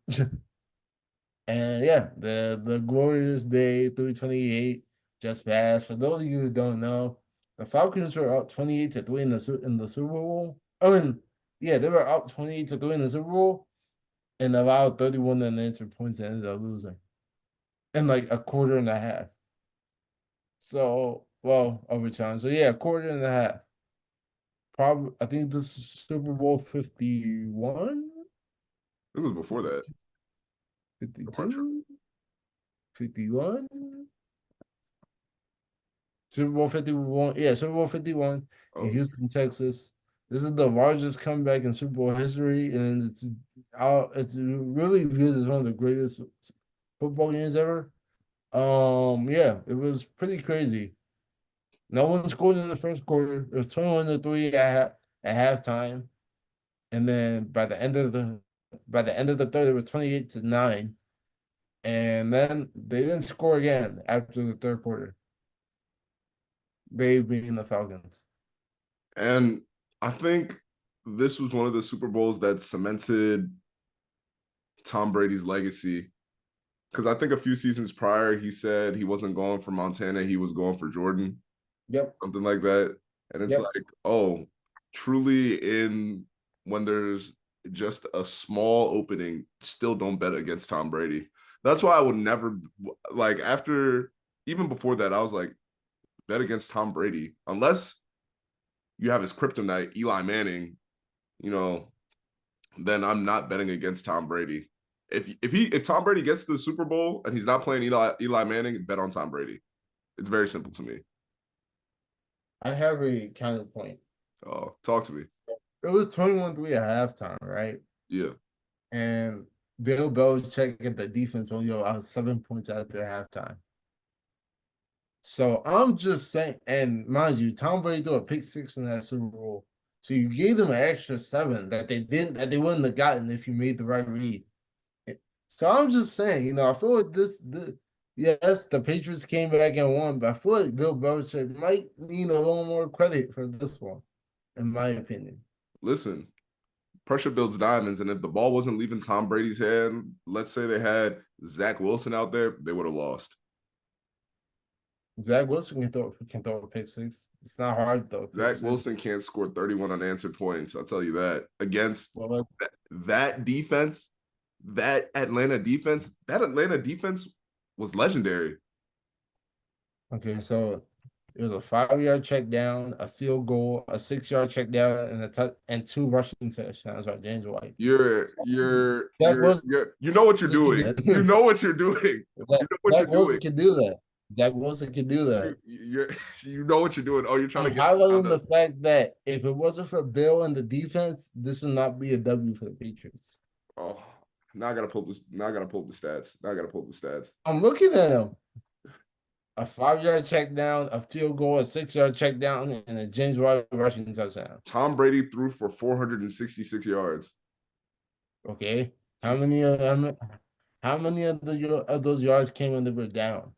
And yeah, the glorious day 328 just passed. For those of you who don't know, the Falcons were up 28-3 in the Super Bowl. I mean, yeah, they were up 28-3 in the Super Bowl and allowed 31 unanswered points and ended up losing in like a quarter and a half. So, well, overtime. So yeah, a quarter and a half. Probably, I think this is Super Bowl 51, It was before that. I'm not sure. 52, 51. Super Bowl 51. Yeah, Super Bowl 51 in Oh, Houston, Texas. This is the largest comeback in Super Bowl history, and it's really viewed as one of the greatest football games ever. Yeah, it was pretty crazy. No one scored in the first quarter. It was 21-3 at halftime. And then by the end of the third, it was 28-9. And then they didn't score again after the third quarter. They being the Falcons. And I think this was one of the Super Bowls that cemented Tom Brady's legacy. Because I think a few seasons prior, he said he wasn't going for Montana, he was going for Jordan, Yep. something like that. And it's Yep. like, oh, truly, in when there's just a small opening, still don't bet against Tom Brady. That's why I would never, like, after, even before that, I was like, bet against Tom Brady unless you have his kryptonite, Eli Manning, you know, then I'm not betting against Tom Brady. If Tom Brady gets to the Super Bowl and he's not playing Eli Manning, bet on Tom Brady. It's very simple to me. I have a counterpoint. Oh, talk to me. It was 21-3 at halftime, right? Yeah. And Bill Belichick and the defense only allowed 7 points after halftime. So I'm just saying, and mind you, Tom Brady threw a pick six in that Super Bowl. So you gave them an extra 7 that they wouldn't have gotten if you made the right read. So I'm just saying, I feel like yes, the Patriots came back and won, but I feel like Bill Belichick might need a little more credit for this one, in my opinion. Listen, pressure builds diamonds, and if the ball wasn't leaving Tom Brady's hand, let's say they had Zach Wilson out there, they would have lost. Zach Wilson can throw a pick six. It's not hard though. Zach Wilson can't score 31 unanswered points. I'll tell you that. Against that defense, that Atlanta defense was legendary. Okay, so it was a 5-yard check down, a field goal, a 6-yard check down, and 2 rushing touchdowns by James White. You know what you're doing. You know what you're doing. You know what Zach you're Wilson doing. can do that. Zach Wilson can do that. You know what you're doing. Oh, you're trying I'm to get highlighting the fact that if it wasn't for Bill and the defense, this would not be a W for the Patriots. Oh, now I gotta pull this. Now I gotta pull the stats. I'm looking at him. A 5-yard check down, a field goal, a 6-yard check down, and a James White rushing touchdown. Tom Brady threw for 466 yards. Okay, how many of those yards came when they were down?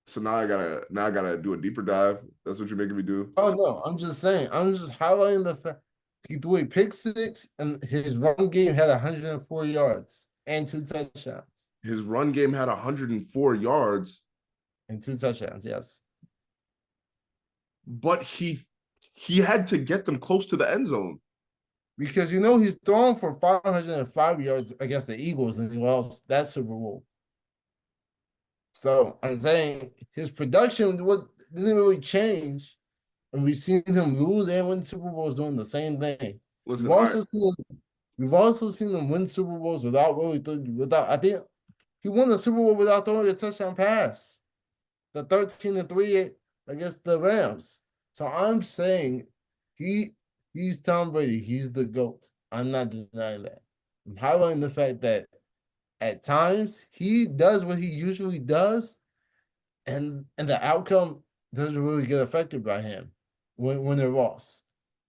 So now I gotta do a deeper dive. That's what you're making me do. Oh no, I'm just saying. I'm just highlighting the fact he threw a pick six, and his run game had 104 yards and 2 touchdowns. His run game had 104 yards and 2 touchdowns. Yes, but he had to get them close to the end zone because he's thrown for 505 yards against the Eagles, and he lost that Super Bowl. So I'm saying his production didn't really change, and we've seen him lose and win Super Bowls doing the same thing. Listen, we've also seen him win Super Bowls without. I think he won the Super Bowl without throwing a touchdown pass. The 13-3 against the Rams. So I'm saying he's Tom Brady. He's the GOAT. I'm not denying that. I'm highlighting the fact that at times he does what he usually does, and the outcome doesn't really get affected by him when they're lost.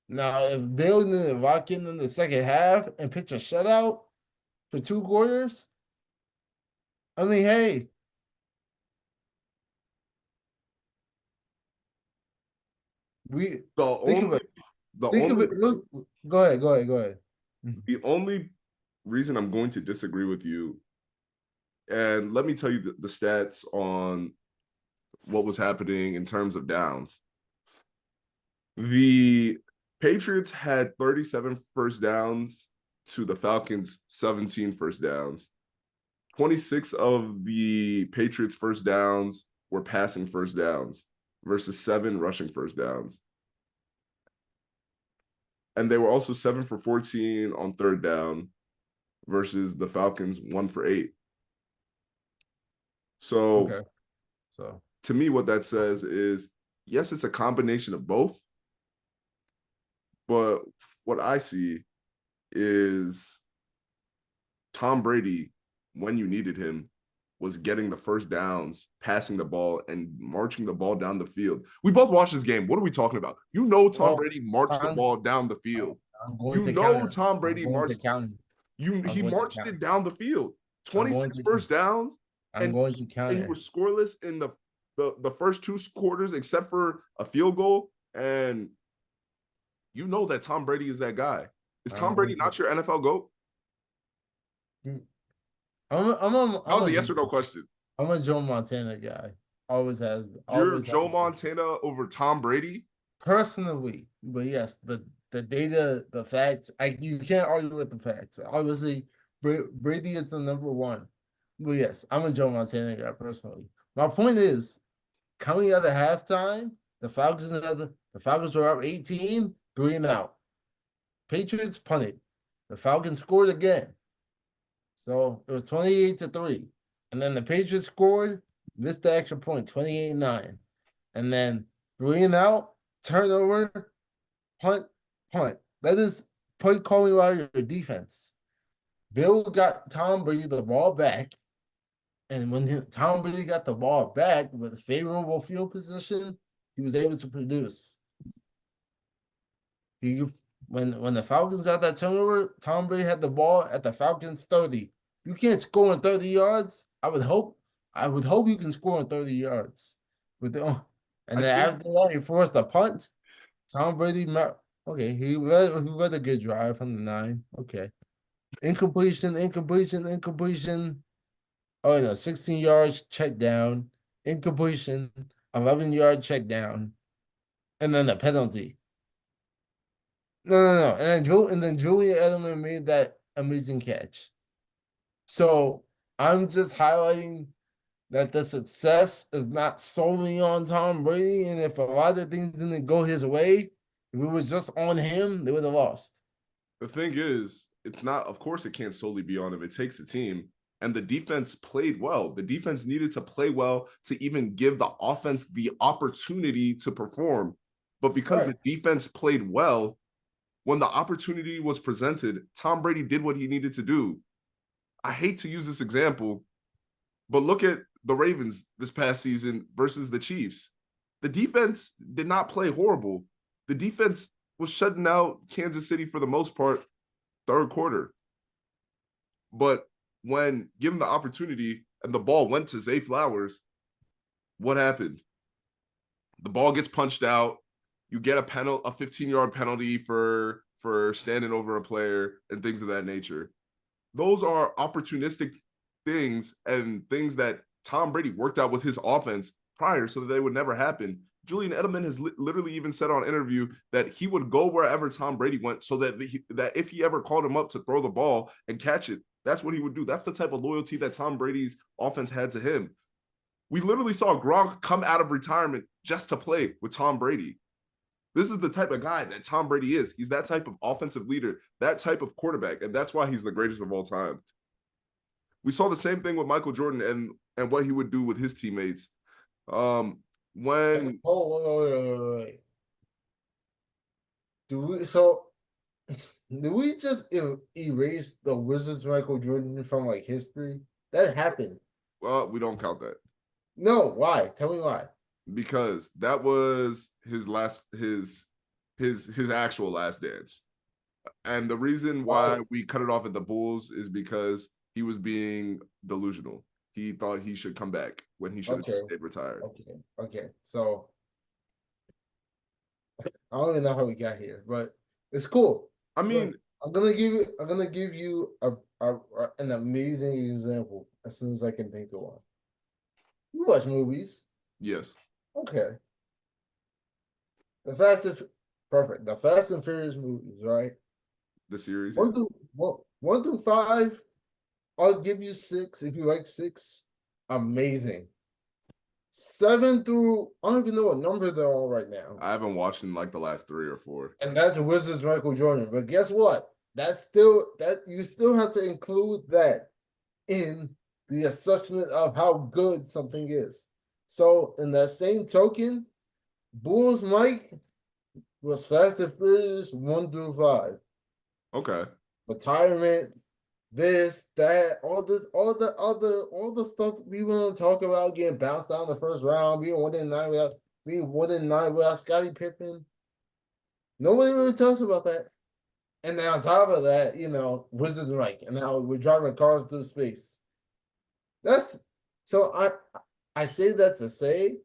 Now, if Bill didn't lock in the second half and pitch a shutout for 2 quarters, I mean, hey. Go ahead. The only reason I'm going to disagree with you, and let me tell you the stats on what was happening in terms of downs. The Patriots had 37 first downs to the Falcons' 17 first downs. 26 of the Patriots' first downs were passing first downs versus 7 rushing first downs. And they were also 7 for 14 on third down versus the Falcons 1 for 8. So to me, what that says is, yes, it's a combination of both. But what I see is Tom Brady, when you needed him, was getting the first downs, passing the ball, and marching the ball down the field. We both watched this game. What are we talking about? Tom Brady marched the ball down the field. Tom Brady marched. He marched it down the field. 26 first downs. And you were scoreless in the the first two quarters, except for a field goal, and you know that Tom Brady is that guy. Is Tom Brady not your NFL GOAT? That was a yes or no question. I'm a Joe Montana guy. Always has. You're Always has. Joe Montana over Tom Brady? Personally, but yes, the data, the facts, you can't argue with the facts. Obviously, Brady is the number one. But yes, I'm a Joe Montana guy personally. My point is, coming out of halftime, the Falcons were up 18, 3 and out. Patriots punted. The Falcons scored again. So it was 28-3. And then the Patriots scored, missed the extra point, 28-9. And then 3 and out, turnover, punt, punt. That is play calling by your defense. Bill got Tom Brady the ball back. And when Tom Brady got the ball back with favorable field position, he was able to produce. When the Falcons got that turnover, Tom Brady had the ball at the Falcons 30. You can't score in 30 yards. I would hope you can score in 30 yards. And then after that, he forced a punt. Tom Brady, okay, he read a good drive from the 9. Okay. Incompletion. Oh no, 16 yards, check down. Incompletion, 11-yard check down. And then a penalty. No. And then Julian Edelman made that amazing catch. So I'm just highlighting that the success is not solely on Tom Brady. And if a lot of things didn't go his way, if it was just on him, they would have lost. The thing is, it's not, of course, it can't solely be on him. It takes a team. And the defense played well. The defense needed to play well to even give the offense the opportunity to perform. But because the defense played well, when the opportunity was presented, Tom Brady did what he needed to do. I hate to use this example, but look at the Ravens this past season versus the Chiefs. The defense did not play horrible. The defense was shutting out Kansas City for the most part, third quarter. But when given the opportunity and the ball went to Zay Flowers, what happened? The ball gets punched out. You get a 15-yard penalty for standing over a player and things of that nature. Those are opportunistic things and things that Tom Brady worked out with his offense prior so that they would never happen. Julian Edelman has literally even said on interview that he would go wherever Tom Brady went so that that if he ever called him up to throw the ball and catch it, that's what he would do. That's the type of loyalty that Tom Brady's offense had to him. We literally saw Gronk come out of retirement just to play with Tom Brady. This is the type of guy that Tom Brady is. He's that type of offensive leader, that type of quarterback, and that's why he's the greatest of all time. We saw the same thing with Michael Jordan and what he would do with his teammates. Wait. Do we just erase the Wizards Michael Jordan from like history? That happened. Well, we don't count that. No, why? Tell me why. Because that was his actual last dance. And the reason why we cut it off at the Bulls is because he was being delusional. He thought he should come back when he should have just stayed retired. Okay. So I don't even know how we got here, but it's cool. I mean, look, I'm gonna give you an amazing example as soon as I can think of one. You watch movies? Yes. Okay. The Fast and Furious movies, right? The series. 1 through 5. I'll give you 6 if you like 6. Amazing. 7 through, I don't even know what number they're on right now. I haven't watched in like the last 3 or 4. And that's the Wizards Michael Jordan. But guess what? You still have to include that in the assessment of how good something is. So in that same token, Bulls Mike was Fast and Furious 1 through 5. Okay. Retirement, this, that, all the stuff we want to talk about, getting bounced out in the first round, being 1-9 without Scottie Pippen. Nobody really talks about that. And then on top of that, Wizards Mike, and now we're driving cars through space. I say that to say,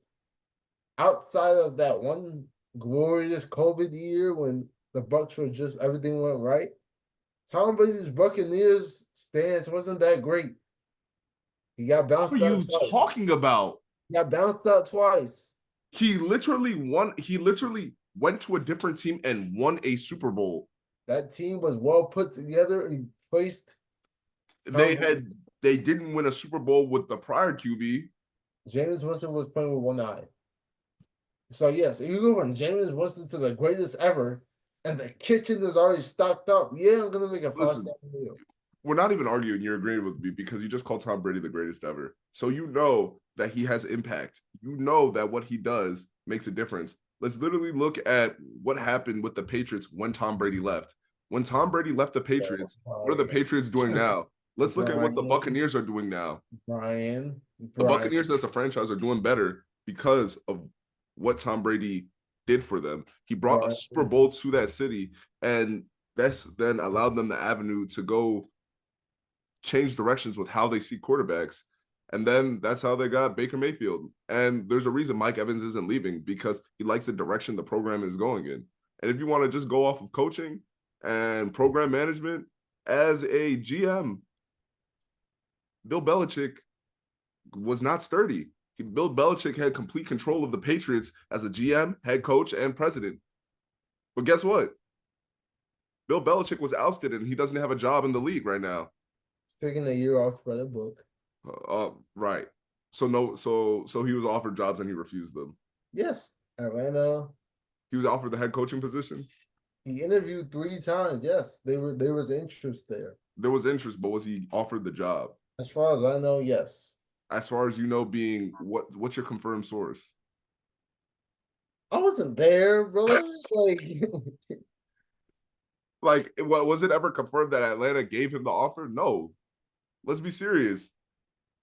outside of that one glorious COVID year when the Bucks were just everything went right, Tom Brady's Buccaneers stance wasn't that great. He got What bounced are out you twice. talking about? He got bounced out twice. He literally won. He literally went to a different team and won a Super Bowl. That team was well put together and placed. They had they didn't win a Super Bowl with the prior QB. Jameis Winston was playing with one eye. So yes, if you go from Jameis Winston to the greatest ever, and the kitchen is already stocked up, yeah, I'm gonna make a Listen, meal. we're not even arguing. You're agreeing with me because you just called Tom Brady the greatest ever. So you know that he has impact. You know that what he does makes a difference. Let's literally look at what happened with the Patriots when Tom Brady left. When Tom Brady left the Patriots, what are the Patriots doing now? Let's look at what the Buccaneers are doing now. Brian. The Buccaneers as a franchise are doing better because of what Tom Brady did for them. He brought a Super Bowl to that city, and that's then allowed them the avenue to go change directions with how they see quarterbacks. And then that's how they got Baker Mayfield. And there's a reason Mike Evans isn't leaving, because he likes the direction the program is going in. And if you want to just go off of coaching and program management, as a GM, Bill Belichick was not sturdy. Bill Belichick had complete control of the Patriots as a GM, head coach, and president. But guess what? Bill Belichick was ousted, and he doesn't have a job in the league right now. He's taking a year off for the book. Right. So he was offered jobs and he refused them. Yes, Atlanta. He was offered the head coaching position. He interviewed 3 times. Yes, there was interest there. There was interest, but was he offered the job? As far as I know, yes. As far as you know, being what's your confirmed source? I wasn't there, brother. Like, what was it ever confirmed that Atlanta gave him the offer? No. Let's be serious.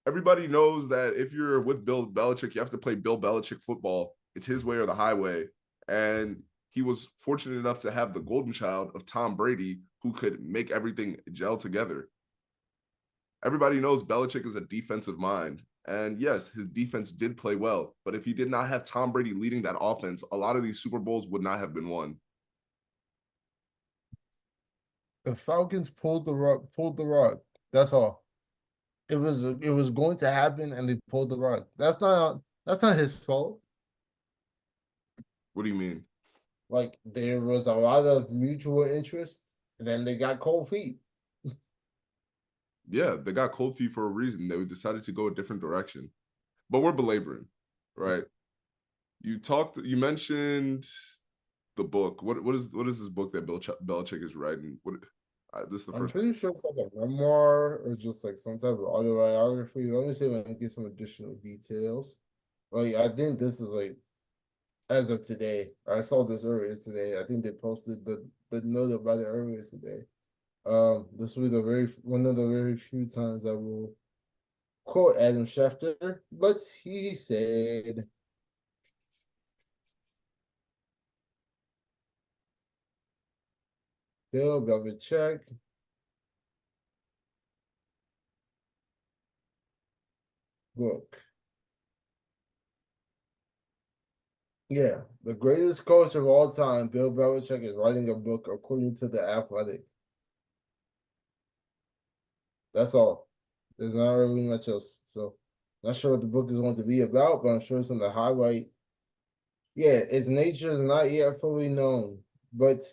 Everybody knows that if you're with Bill Belichick, you have to play Bill Belichick football. It's his way or the highway. And he was fortunate enough to have the golden child of Tom Brady, who could make everything gel together. Everybody knows Belichick is a defensive mind. And yes, his defense did play well. But if he did not have Tom Brady leading that offense, a lot of these Super Bowls would not have been won. The Falcons pulled the rug. That's all. It was going to happen, and they pulled the rug. That's not his fault. What do you mean? Like, there was a lot of mutual interest, and then they got cold feet. Yeah, they got cold feet for a reason. They decided to go a different direction. But we're belaboring, right? You mentioned the book. What is this book that Belichick is writing? This is the I'm first. pretty sure it's like a memoir or just like some type of autobiography. Let me see if I can get some additional details. Like, I think this is like as of today. I saw this earlier today. I think they posted the note about it earlier today. This will be one of the very few times I will quote Adam Schefter, but he said, Bill Belichick book. Yeah, the greatest coach of all time, Bill Belichick, is writing a book according to The Athletic. That's all. There's not really much else. So, not sure what the book is going to be about, but I'm sure it's on the highlight. Yeah, its nature is not yet fully known, but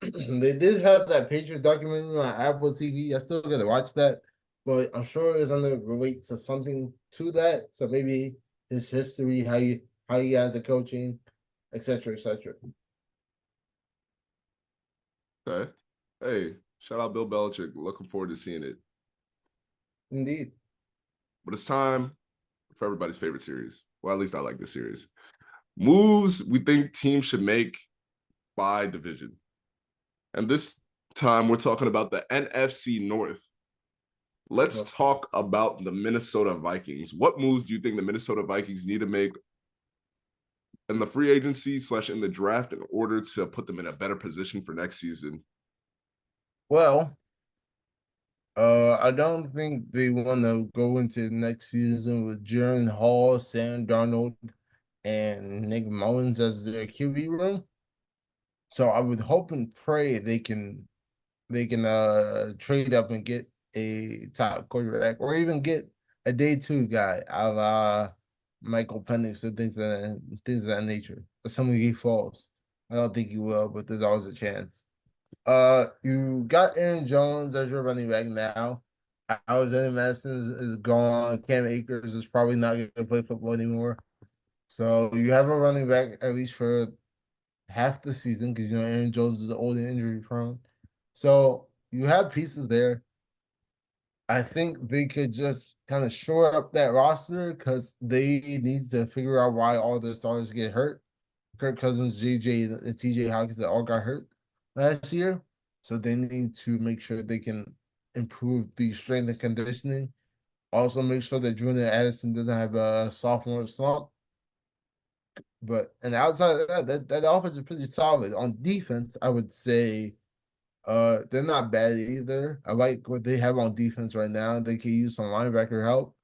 they did have that Patriot documentary on Apple TV. I still gotta watch that, but I'm sure it's gonna relate to something to that. So maybe his history, how he got into coaching, etc., etc. Okay. Hey, shout out Bill Belichick. Looking forward to seeing it. Indeed. But it's time for everybody's favorite series. Well, at least I like this series. Moves we think teams should make by division. And this time we're talking about the NFC North. Let's talk about the Minnesota Vikings. What moves do you think the Minnesota Vikings need to make in the free agency / in the draft in order to put them in a better position for next season? Well, I don't think they want to go into next season with Jaron Hall, Sam Darnold, and Nick Mullins as their QB room. So I would hope and pray they can trade up and get a top quarterback or even get a day two guy of Michael Penix or things of that nature. Assuming he falls. I don't think he will, but there's always a chance. You got Aaron Jones as your running back now. Alexander Madison is gone. Cam Akers is probably not going to play football anymore. So you have a running back at least for half the season because Aaron Jones is old and injury prone. So you have pieces there. I think they could just kind of shore up that roster because they need to figure out why all their stars get hurt. Kirk Cousins, JJ, and TJ Hawkins that all got hurt last year. So they need to make sure they can improve the strength and conditioning. Also, make sure that Julian Addison doesn't have a sophomore slump. But and outside of that offense is pretty solid. On defense, I would say they're not bad either. I like what they have on defense right now. They could use some linebacker help.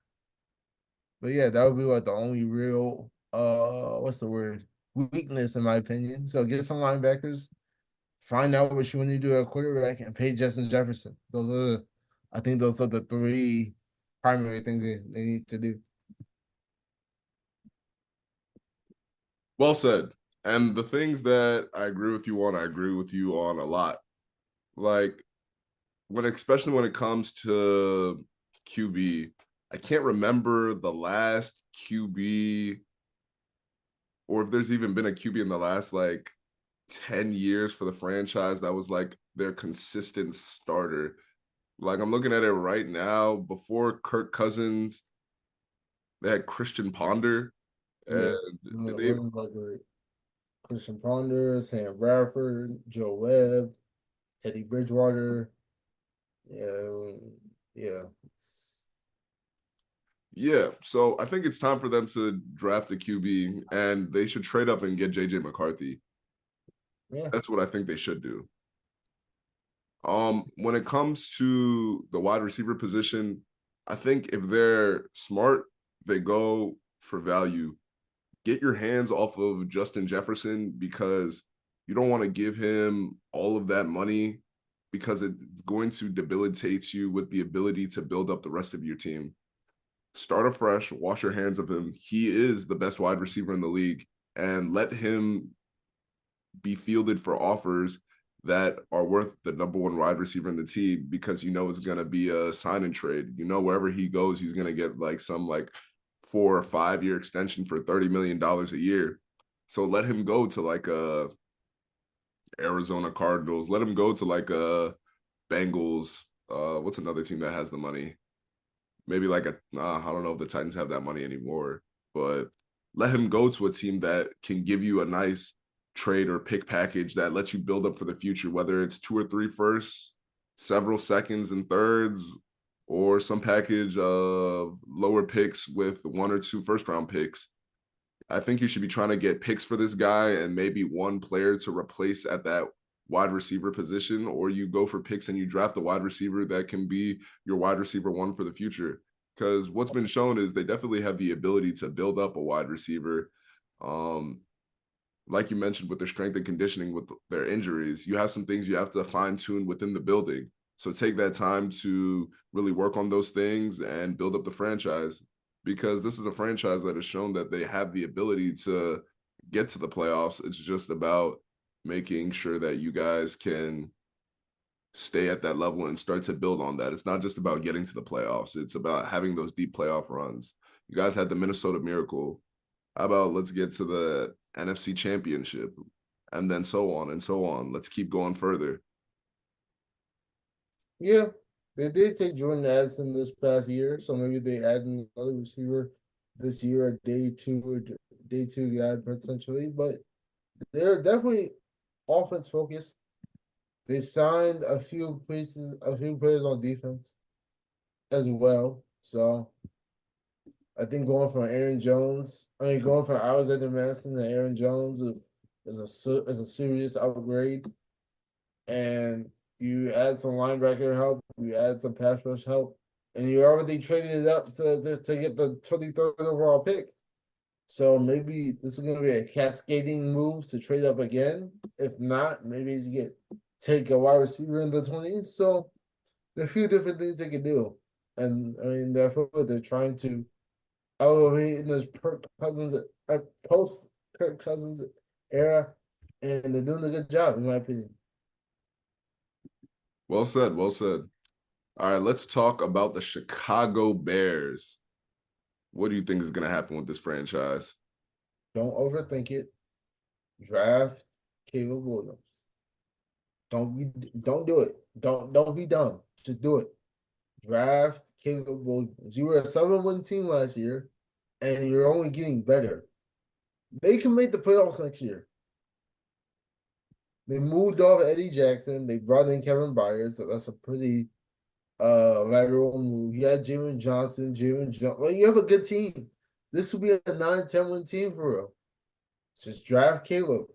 But yeah, that would be like the only real what's the word? Weakness in my opinion. So get some linebackers, find out what you want to do at quarterback, and pay Justin Jefferson. I think those are the three primary things they need to do. Well said. And the things that I agree with you on, I agree with you on a lot. Like especially when it comes to QB, I can't remember the last QB or if there's even been a QB in the last like 10 years for the franchise that was like their consistent starter. Like I'm looking at it right now. Before Kirk Cousins, they had Christian Ponder. Yeah. And did they Running back great. Christian Ponder, Sam Bradford, Joe Webb, Teddy Bridgewater. Yeah, yeah. Yeah, so I think it's time for them to draft a QB and they should trade up and get JJ McCarthy. Yeah. That's what I think they should do. When it comes to the wide receiver position, I think if they're smart, they go for value. Get your hands off of Justin Jefferson because you don't want to give him all of that money because it's going to debilitate you with the ability to build up the rest of your team. Start afresh, wash your hands of him. He is the best wide receiver in the league, and let him be fielded for offers that are worth the number one wide receiver in the team because it's going to be a sign and trade. Wherever he goes, he's going to get like some like 4 or 5 year extension for $30 million a year. So let him go to like a Arizona Cardinals. Let him go to like a Bengals. What's another team that has the money? Maybe like I don't know if the Titans have that money anymore, but let him go to a team that can give you a nice trade or pick package that lets you build up for the future, whether it's 2 or 3 firsts, several seconds and thirds, or some package of lower picks with 1 or 2 first round picks. I think you should be trying to get picks for this guy and maybe one player to replace at that wide receiver position, or you go for picks and you draft a wide receiver that can be your wide receiver 1 for the future. Because what's been shown is they definitely have the ability to build up a wide receiver. Like you mentioned with their strength and conditioning with their injuries, you have some things you have to fine tune within the building. So take that time to really work on those things and build up the franchise, because this is a franchise that has shown that they have the ability to get to the playoffs. It's just about making sure that you guys can stay at that level and start to build on that. It's not just about getting to the playoffs. It's about having those deep playoff runs. You guys had the Minnesota Miracle. How about let's get to the NFC Championship and then so on and so on. Let's keep going further. Yeah. They did take Jordan Addison this past year, so maybe they add another receiver this year, a day two guy potentially, but they're definitely offense focused. They signed a few players on defense as well. So I think going from Alexander Madison to Aaron Jones is a serious upgrade. And you add some linebacker help, you add some pass rush help, and you already traded it up to get the 23rd overall pick. So maybe this is going to be a cascading move to trade up again. If not, maybe you take a wide receiver in the 20s. So there are a few different things they can do. And I mean, therefore, they're trying to elevate in this post Kirk Cousins era, and they're doing a good job, in my opinion. Well said. Well said. All right, let's talk about the Chicago Bears. What do you think is going to happen with this franchise? Don't overthink it. Draft Caleb Williams. Don't do it. Don't be dumb. Just do it. Draft Caleb Williams. You were a 7-win team last year, and you're only getting better. They can make the playoffs next year. They moved off Eddie Jackson. They brought in Kevin Byers, so that's a pretty lateral move. You had Jamin Johnson, Like, you have a good team. This will be a 9-10 win team for real. Just draft Caleb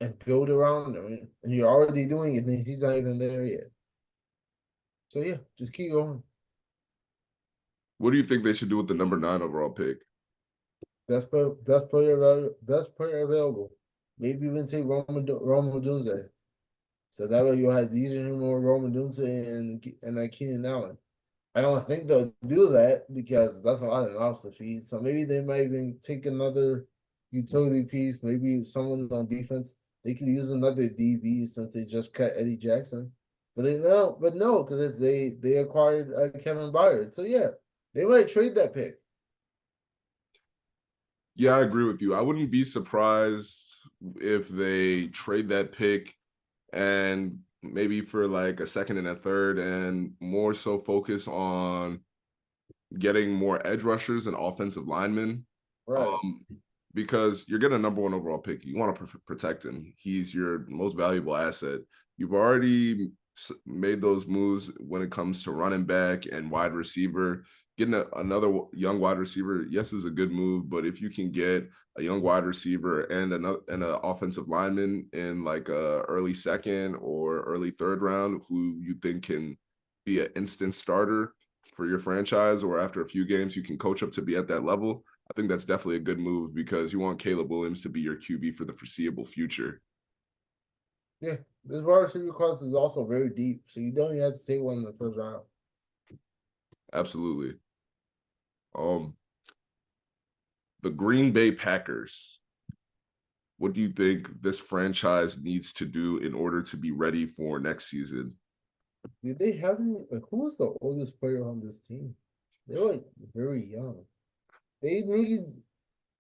and build around him. And you're already doing it, and he's not even there yet. So yeah, just keep going. What do you think they should do with the number 9 overall pick? Best player available. Maybe even take Rome Odunze. So that way you'll have DJ or Rome Odunze and Keenan Allen. I don't think they'll do that because that's a lot of knobs to feed. So maybe they might even take another utility piece, maybe someone on defense. They could use another DB since they just cut Eddie Jackson. But no, because they acquired Kevin Byard. So yeah, they might trade that pick. Yeah, I agree with you. I wouldn't be surprised if they trade that pick and maybe for like a second and a third and more so focus on getting more edge rushers and offensive linemen. Right. Because you're getting a number 1 overall pick. You want to protect him. He's your most valuable asset. You've already made those moves when it comes to running back and wide receiver. Getting another young wide receiver, yes, is a good move. But if you can get a young wide receiver and an offensive lineman in like a early second or early third round, who you think can be an instant starter for your franchise, or after a few games you can coach up to be at that level, I think that's definitely a good move because you want Caleb Williams to be your QB for the foreseeable future. Yeah, this wide receiver class is also very deep, so you don't even have to take one in the first round. Absolutely. The Green Bay Packers. What do you think this franchise needs to do in order to be ready for next season? Do they have any? Like, who was the oldest player on this team? They're like very young. They need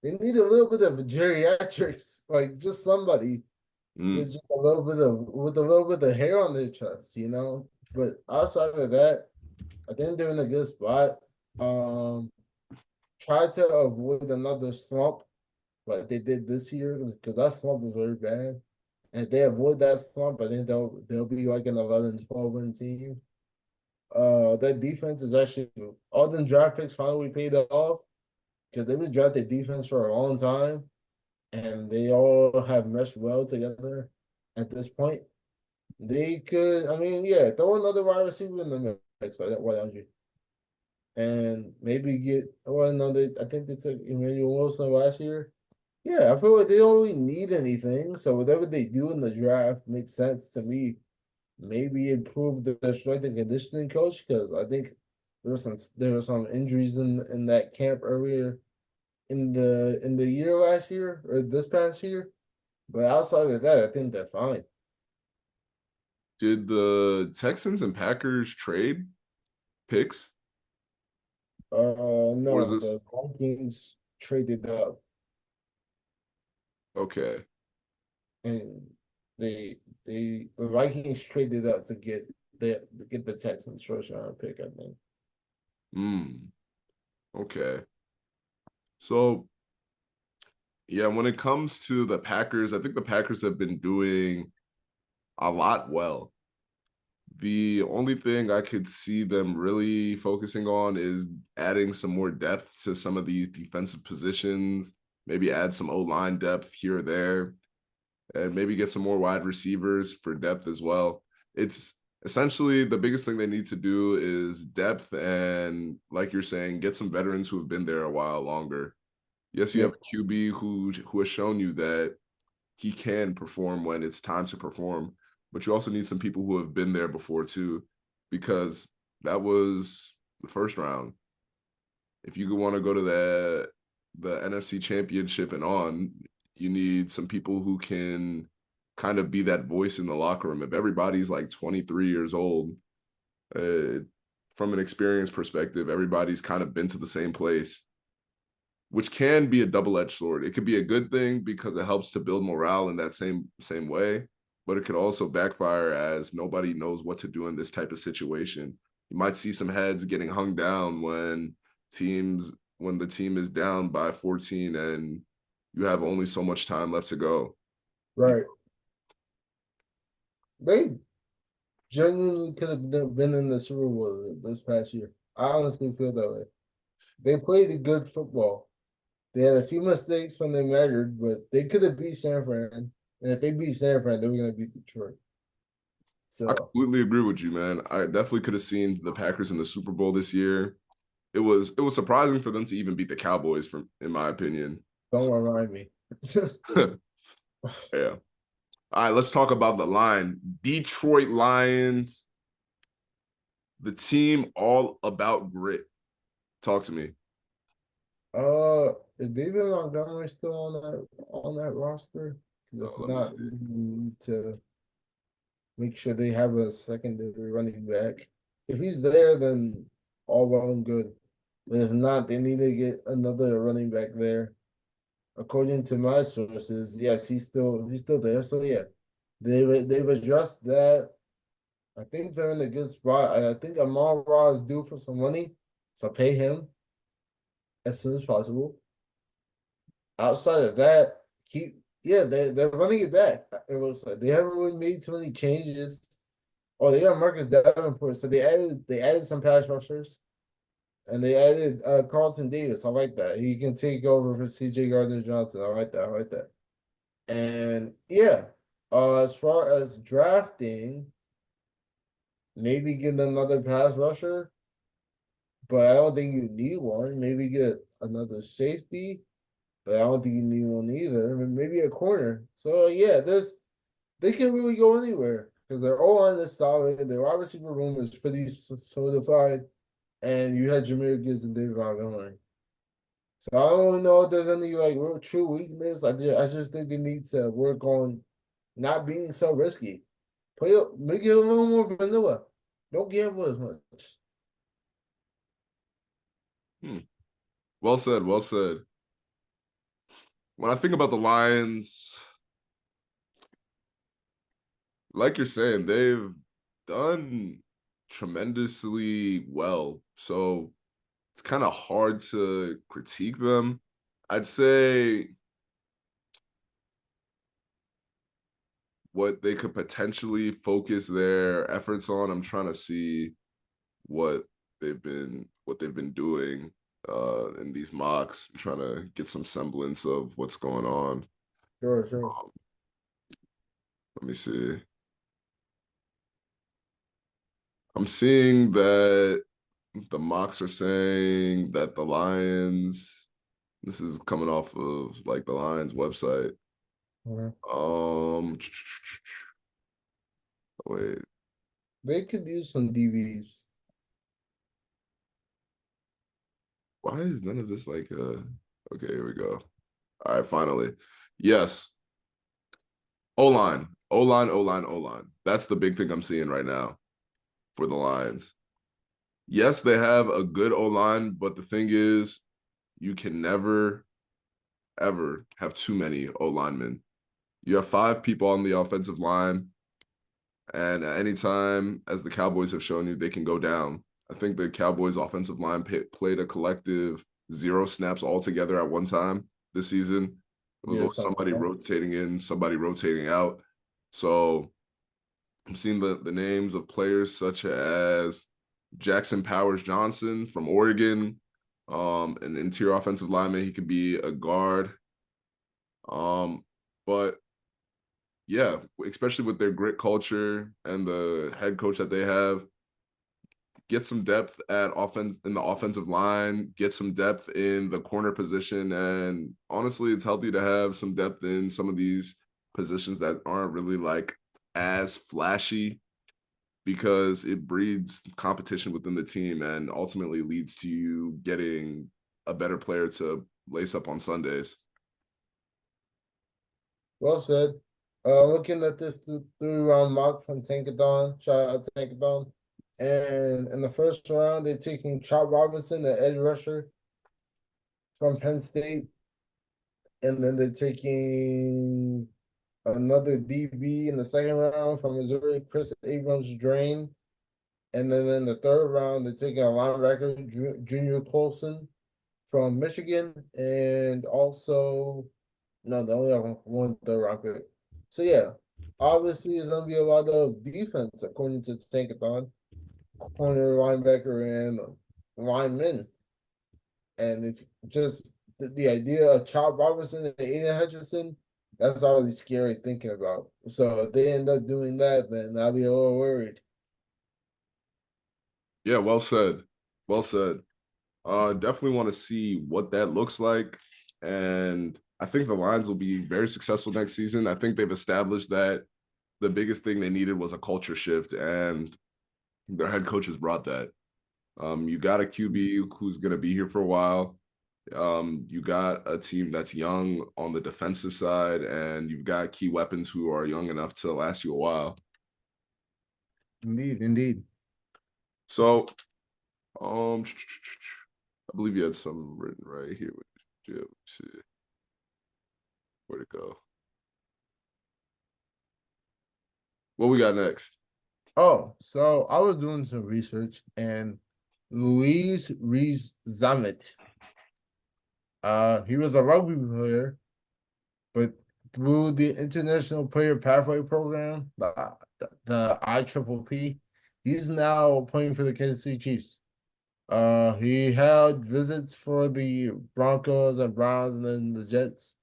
a little bit of geriatrics, like just somebody with just a little bit of hair on their chest, you know. But outside of that, I think they're in a good spot. Try to avoid another slump like they did this year because that slump was very bad. And if they avoid that slump, I think they'll be like an 11-12 win team. That defense is actually all them draft picks finally paid off because they've been drafting defense for a long time, and they all have meshed well together. At this point, they could, I mean, yeah, throw another wide receiver in the mix. Why don't you? And maybe get another. I think they took Emmanuel Wilson last year. Yeah, I feel like they don't really need anything. So whatever they do in the draft makes sense to me. Maybe improve their strength and conditioning coach because I think there were some injuries in that camp earlier in the year last year or this past year. But outside of that, I think they're fine. Did the Texans and Packers trade picks? Or is No, this the Vikings traded up okay? and the Vikings traded up to get the Texans first round pick, I think. Okay. So yeah, when it comes to the Packers, I think the Packers have been doing a lot well. The only thing I could see them really focusing on is adding some more depth to some of these defensive positions, maybe add some O-line depth here or there, and maybe get some more wide receivers for depth as well. It's essentially the biggest thing they need to do is depth and, like you're saying, get some veterans who have been there a while longer. Yes, you have Yep. a QB who has shown you that he can perform when it's time to perform, but you also need some people who have been there before too, because that was the first round. If you want to go to the NFC Championship and on, you need some people who can kind of be that voice in the locker room. If everybody's like 23 years old, uh, from an experience perspective, everybody's kind of been to the same place, which can be a double-edged sword. It could be a good thing because it helps to build morale in that same way, but it could also backfire as nobody knows what to do in this type of situation. You might see some heads getting hung down when the team is down by 14 and you have only so much time left to go. Right. They genuinely could have been in the Super Bowl this past year. I honestly feel that way. They played a good football. They had a few mistakes when they mattered, but they could have beat San Fran. And if they beat San Fran, they were going to beat Detroit. I So completely agree with you, man. I definitely could have seen the Packers in the Super Bowl this year. It was surprising for them to even beat the Cowboys, from in my opinion. don't remind me. Yeah. All right, let's talk about the line. Detroit Lions, the team all about grit. Talk to me. Is David Montgomery still on that roster? 'Cause if Let me not, see. we need to make sure they have a secondary running back. If he's there, then all well and good. But if not, they need to get another running back there. According to my sources, yes, he's still there. So yeah, they've addressed that. I think they're in a good spot. I think Amon Ra is due for some money, so pay him as soon as possible. Outside of that, keep they're running it back. It looks like they haven't really made too many changes. Oh, they got Marcus Davenport, so they added some pass rushers, and they added Carlton Davis. I like that. He can take over for CJ Gardner Johnson. I like that. I like that. And yeah, as far as drafting, maybe get another pass rusher, but I don't think you need one. Maybe get another safety, but I don't think you need one either. I mean, maybe a corner. So yeah, they can really go anywhere because they're all on this solid. Their wide receiver room is pretty solidified, and you had Jameer Gibbs and David Montgomery. So I don't know if there's any like real true weakness. I just think they need to work on not being so risky. Make it a little more vanilla. Don't gamble as much. Hmm. Well said. Well said. When I think about the Lions, like you're saying, they've done tremendously well. So it's kind of hard to critique them. I'd say what they could potentially focus their efforts on. I'm trying to see what they've been doing in these mocks. I'm trying to get some semblance of what's going on. Sure, sure. Um, let me see. I'm seeing that the mocks are saying that the Lions, this is coming off of like the Lions website. Mhm. Um, wait, They could use some DBs. why is none of this like okay, here we go. All right, finally. Yes. O-line. O-line, O-line, O-line. That's the big thing I'm seeing right now for the Lions. Yes, they have a good O-line, but the thing is, you can never, ever have too many O-linemen. You have 5 people on the offensive line, and at any time, as the Cowboys have shown you, they can go down. I think the Cowboys' offensive line played a collective 0 snaps altogether at one time this season. It was Yeah, always something like somebody that. rotating in, somebody rotating out. So I'm seeing the names of players such as Jackson Powers Johnson from Oregon, an interior offensive lineman. He could be a guard. But yeah, especially with their grit culture and the head coach that they have, get some depth at offense in the offensive line, get some depth in the corner position, and honestly, it's healthy to have some depth in some of these positions that aren't really like as flashy because it breeds competition within the team and ultimately leads to you getting a better player to lace up on Sundays. Well said. Looking at this 3 round mock from Tankathon, shout out to Tankathon. And in the first round, they're taking Chop Robinson, the edge rusher from Penn State. And then they're taking another DB in the second round from Missouri, Chris Abrams Drain. And then in the third round, they're taking a linebacker, Junior Colson from Michigan. And also, no, they only have one third round pick. So, yeah, obviously, it's going to be a lot of defense, according to Tankathon, corner, linebacker, and linemen. And if just the idea of Chop Robertson and Aiden Hutchinson, that's already scary thinking about. So if they end up doing that, then I'll be a little worried. Yeah, well said. Well said. Definitely want to see what that looks like. And I think the Lions will be very successful next season. I think they've established that the biggest thing they needed was a culture shift, and their head coach has brought that. You got a QB who's going to be here for a while. You got a team that's young on the defensive side, and you've got key weapons who are young enough to last you a while. Indeed, indeed. So, I believe you had some written right here. Let's see where'd it go? What we got next? Oh, so I was doing some research and Louis Rees-Zammit, he was a rugby player, but through the International Player Pathway Program, the IPPP, he's now playing for the Kansas City Chiefs. He held visits for the Broncos and Browns and then the Jets.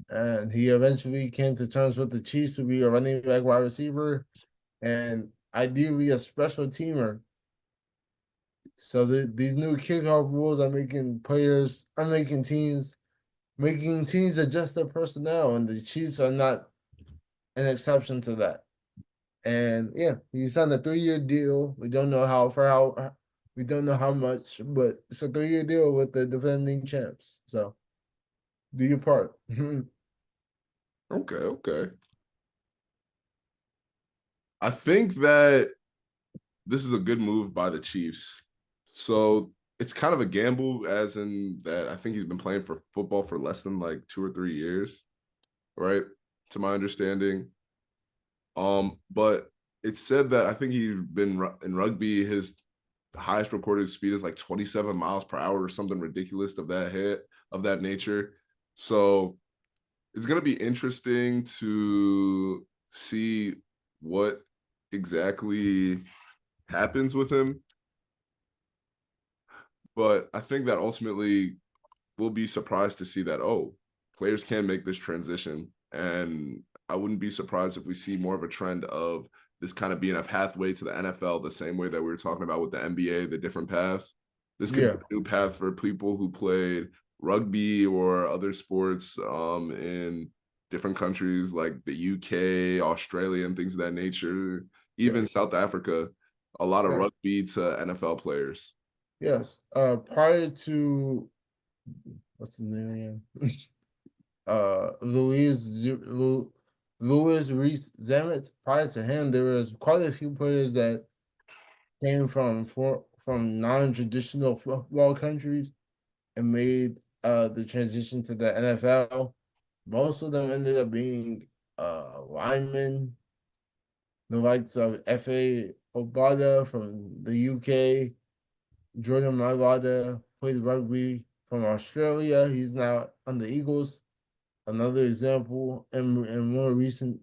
And he eventually came to terms with the Chiefs to be a running back wide receiver and ideally a special teamer. So these new kickoff rules making teams adjust their personnel, and the Chiefs are not an exception to that. And yeah, he signed a 3 year deal. We don't know how much, but it's a 3 year deal with the defending champs. So do your part. Okay, okay. I think that this is a good move by the Chiefs. So it's kind of a gamble, as in that I think he's been playing for football for less than like 2 or 3 years, right? To my understanding. But it said that I think he's been in rugby. His highest recorded speed is like 27 miles per hour or something ridiculous of that nature. So it's gonna be interesting to see what exactly happens with him. But I think that ultimately we'll be surprised to see that, oh, players can make this transition. And I wouldn't be surprised if we see more of a trend of this kind of being a pathway to the NFL, the same way that we were talking about with the NBA, the different paths. This could be Yeah. a new path for people who played rugby or other sports in different countries like the UK, Australia, and things of that nature. Even Yes. South Africa, a lot of Yes. rugby to NFL players. Yes. Prior to what's his name again? Louis Rees-Zammit. Prior to him, there was quite a few players that came from non-traditional football countries and made the transition to the NFL. Most of them ended up being linemen, the likes of F.A. Obada from the UK, Jordan Mailata played rugby from Australia. He's now on the Eagles. Another example, and more recent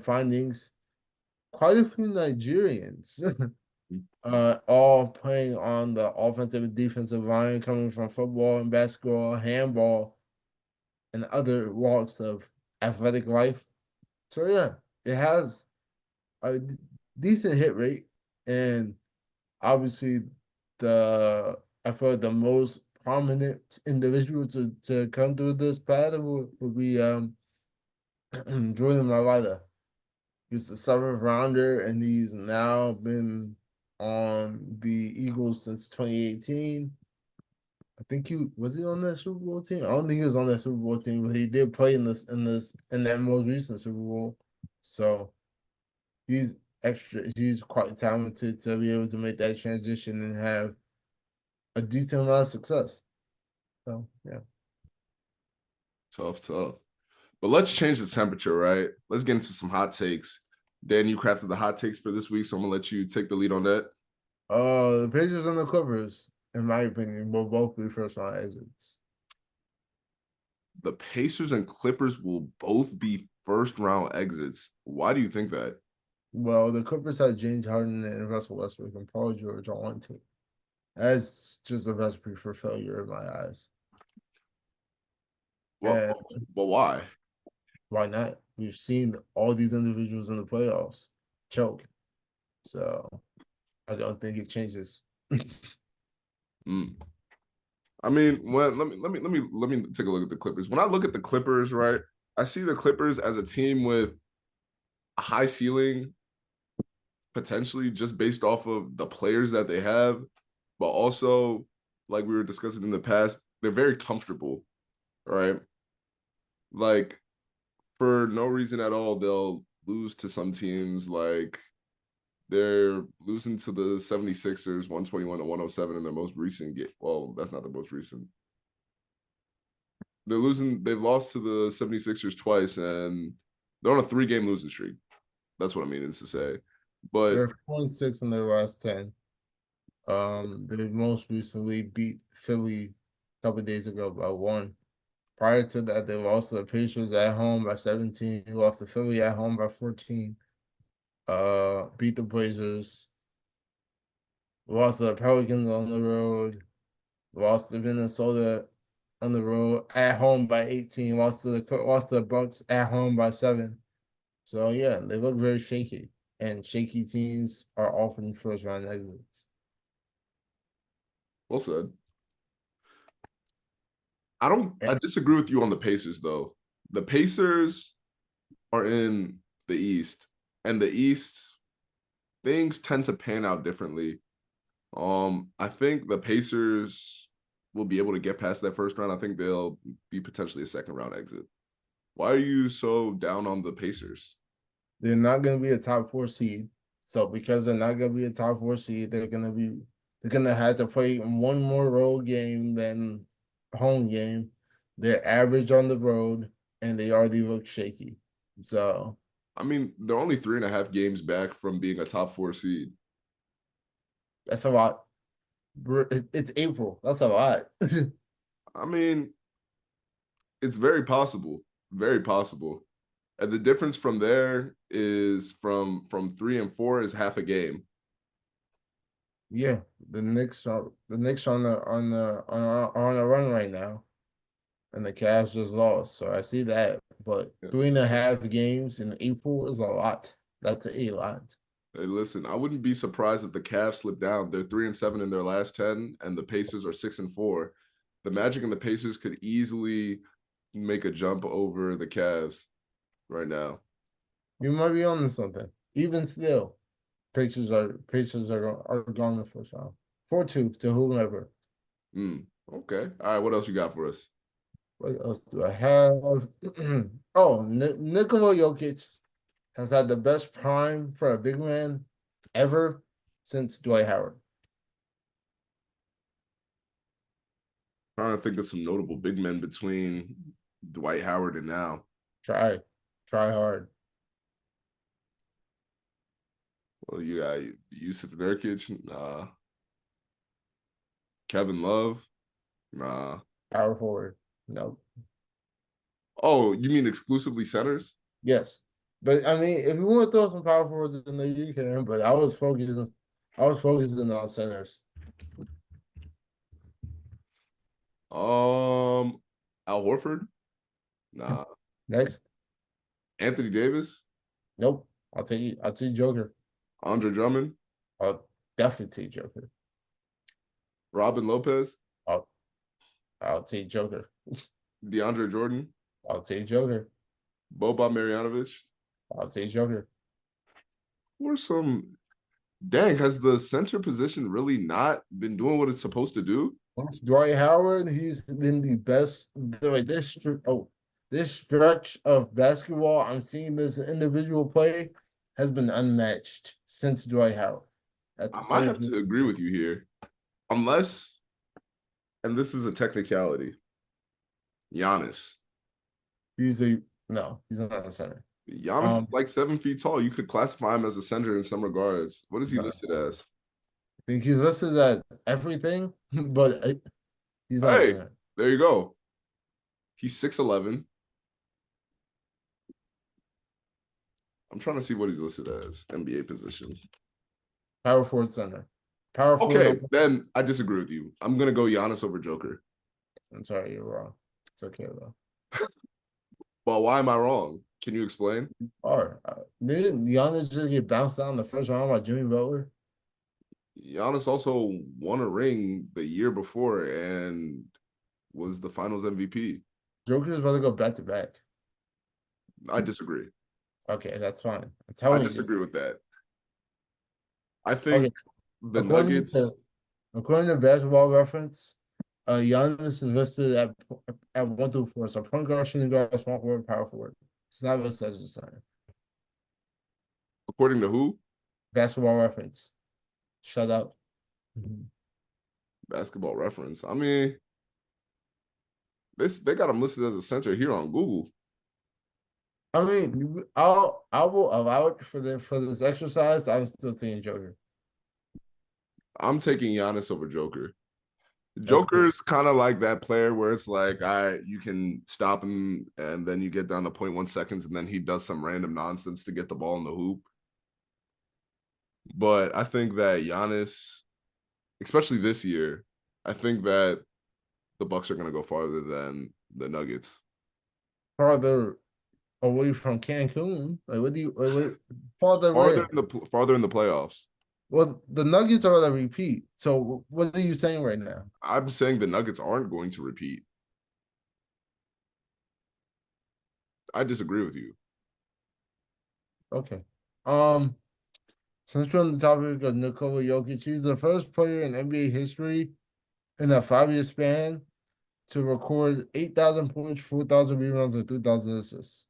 findings, quite a few Nigerians, all playing on the offensive and defensive line, coming from football and basketball, handball, and other walks of athletic life. So yeah, it has a decent hit rate, and obviously the I feel like the most prominent individual to come through this path would be Jordan Mailata. He's a seventh rounder, and he's now been on the Eagles since 2018. I think he was he on that Super Bowl team. I don't think he was on that Super Bowl team, but he did play in that most recent Super Bowl. So he's extra. He's quite talented to be able to make that transition and have a decent amount of success. So yeah. Tough, tough. But let's change the temperature, right? Let's get into some hot takes. Dan, you crafted the hot takes for this week, so I'm gonna let you take the lead on that. The Pacers and the Clippers, in my opinion, will both be first round exits. The Pacers and Clippers will both be first round exits. Why do you think that? Well, the Clippers had James Harden and Russell Westbrook and Paul George on one team. That's just a recipe for failure in my eyes. Well, And but why? why not? We've seen all these individuals in the playoffs choke. So I don't think it changes. Mm. I mean, when let me take a look at the Clippers. When I look at the Clippers, right, I see the Clippers as a team with a high ceiling, potentially just based off of the players that they have, but also like we were discussing in the past, they're very comfortable, right? Like for no reason at all, they'll lose to some teams like they're losing to the 76ers 121 to 107 in their most recent game. Well, that's not the most recent. They've lost to the 76ers twice and they're on a 3-game losing streak. That's what I mean to say. But They're 4-6 in their last 10. They most recently beat Philly a couple days ago by one. Prior to that, they lost to the Pacers at home by 17. Lost to Philly at home by 14. Beat the Blazers. Lost to the Pelicans on the road. Lost to Minnesota on the road at home by 18. Lost to the Bucks at home by 7. So yeah, they look very shaky, and shaky teams are often first round exits. well said. I disagree with you on the Pacers though. The Pacers are in the East, and the East things tend to pan out differently. I think the Pacers will be able to get past that first round. I think they'll be potentially a second round exit. Why are you so down on the Pacers? They're not going to be a top four seed. So because they're not going to be a top four seed, they're going to have to play one more road game than home game. They're average on the road, and they already look shaky. So I mean, they're only 3.5 games back from being a top 4 seed. that's a lot. It's April. That's a lot. I mean, it's very possible, very possible. And the difference from there is from 3 and 4 is half a game. Yeah, the Knicks on a run right now, and the Cavs just lost. So I see that, but Yeah. 3.5 games in April is a lot. That's a lot. Hey, listen, I wouldn't be surprised if the Cavs slip down. They're 3-7 in their last 10, and the Pacers are 6-4. The Magic and the Pacers could easily make a jump over the Cavs right now. You might be on to something. Even still, Pacers are gone the first round. 4-2 to whomever. Okay. All right. What else you got for us? What else do I have? Oh, Nikola Jokic has had the best prime for a big man ever since Dwight Howard. Trying to think of some notable big men between Dwight Howard and now. Try, try hard. Well, you got Yusuf Nurkic, nah. Kevin Love, nah. Power forward. No. Oh, you mean exclusively centers? Yes. But I mean, if you want to throw some power forwards in there, you can. But I was focusing on centers. Um, Al Horford, nah. Next. Anthony Davis, Nope. I'll take Joker. Andre Drummond, I'll definitely take Joker. Robin Lopez, I'll I'll take Joker. DeAndre Jordan, I'll take Joker. Boban Marjanovic. I'll take Joker. Who are some dang, has the center position really not been doing what it's supposed to do? Once Dwight Howard, he's been the best. Like this stretch of basketball, I'm seeing this individual play has been unmatched since Dwight Howard at the I might center. have to agree with you here. Unless, and this is a technicality, Giannis. He's a no, he's not a center. Giannis is like 7 feet tall. You could classify him as a center in some regards. What is he No, listed as? I think he's listed as everything, but he's not a Hey, center. there you go. He's 6'11". I'm trying to see what he's listed as. NBA position. Power forward center. Power forward. Okay, then I disagree with you. I'm gonna go Giannis over Joker. I'm sorry, you're wrong. It's okay though. Well, why am I wrong? Can you explain? Or didn't Giannis just get bounced out in the first round by Jimmy Butler? Giannis also won a ring the year before and was the Finals MVP. Joker's about to go back to back. I disagree. Okay, that's fine. I'm I telling you. disagree with that. I think Okay, the according Nuggets. to according to Basketball Reference, Giannis is listed at 1 through 4. So point guard, shooting guard, small forward, power forward. It's not listed as a center. According to who? Basketball Reference. Shut up. Basketball Reference. I mean, they got him listed as a center here on Google. I mean, I will allow it for this exercise. I'm still taking Joker. I'm taking Giannis over Joker. That's cool. Joker's kind of like that player where it's like, you can stop him and then you get down to 0.1 seconds and then he does some random nonsense to get the ball in the hoop. But I think that Giannis, especially this year, I think that the Bucks are going to go farther than the Nuggets. Farther away from Cancun. Like, what do you wait, farther Farther where? farther in the playoffs. Well, the Nuggets are going to repeat. So what are you saying right now? I'm saying the Nuggets aren't going to repeat. I disagree with you. Okay. Since we're on the topic of Nikola Jokic, he's the first player in NBA history in a 5-year span to record 8,000 points, 4,000 rebounds, and 3,000 assists.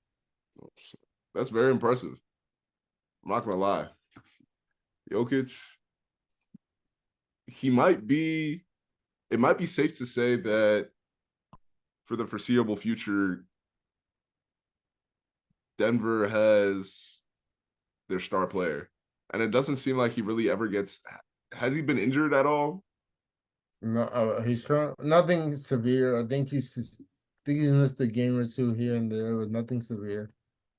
That's very impressive. I'm not gonna lie. Jokic, it might be safe to say that for the foreseeable future, Denver has their star player. And it doesn't seem like he really ever gets. Has he been injured at all? No, he's nothing severe. I think he's missed a game or two here and there, but nothing severe.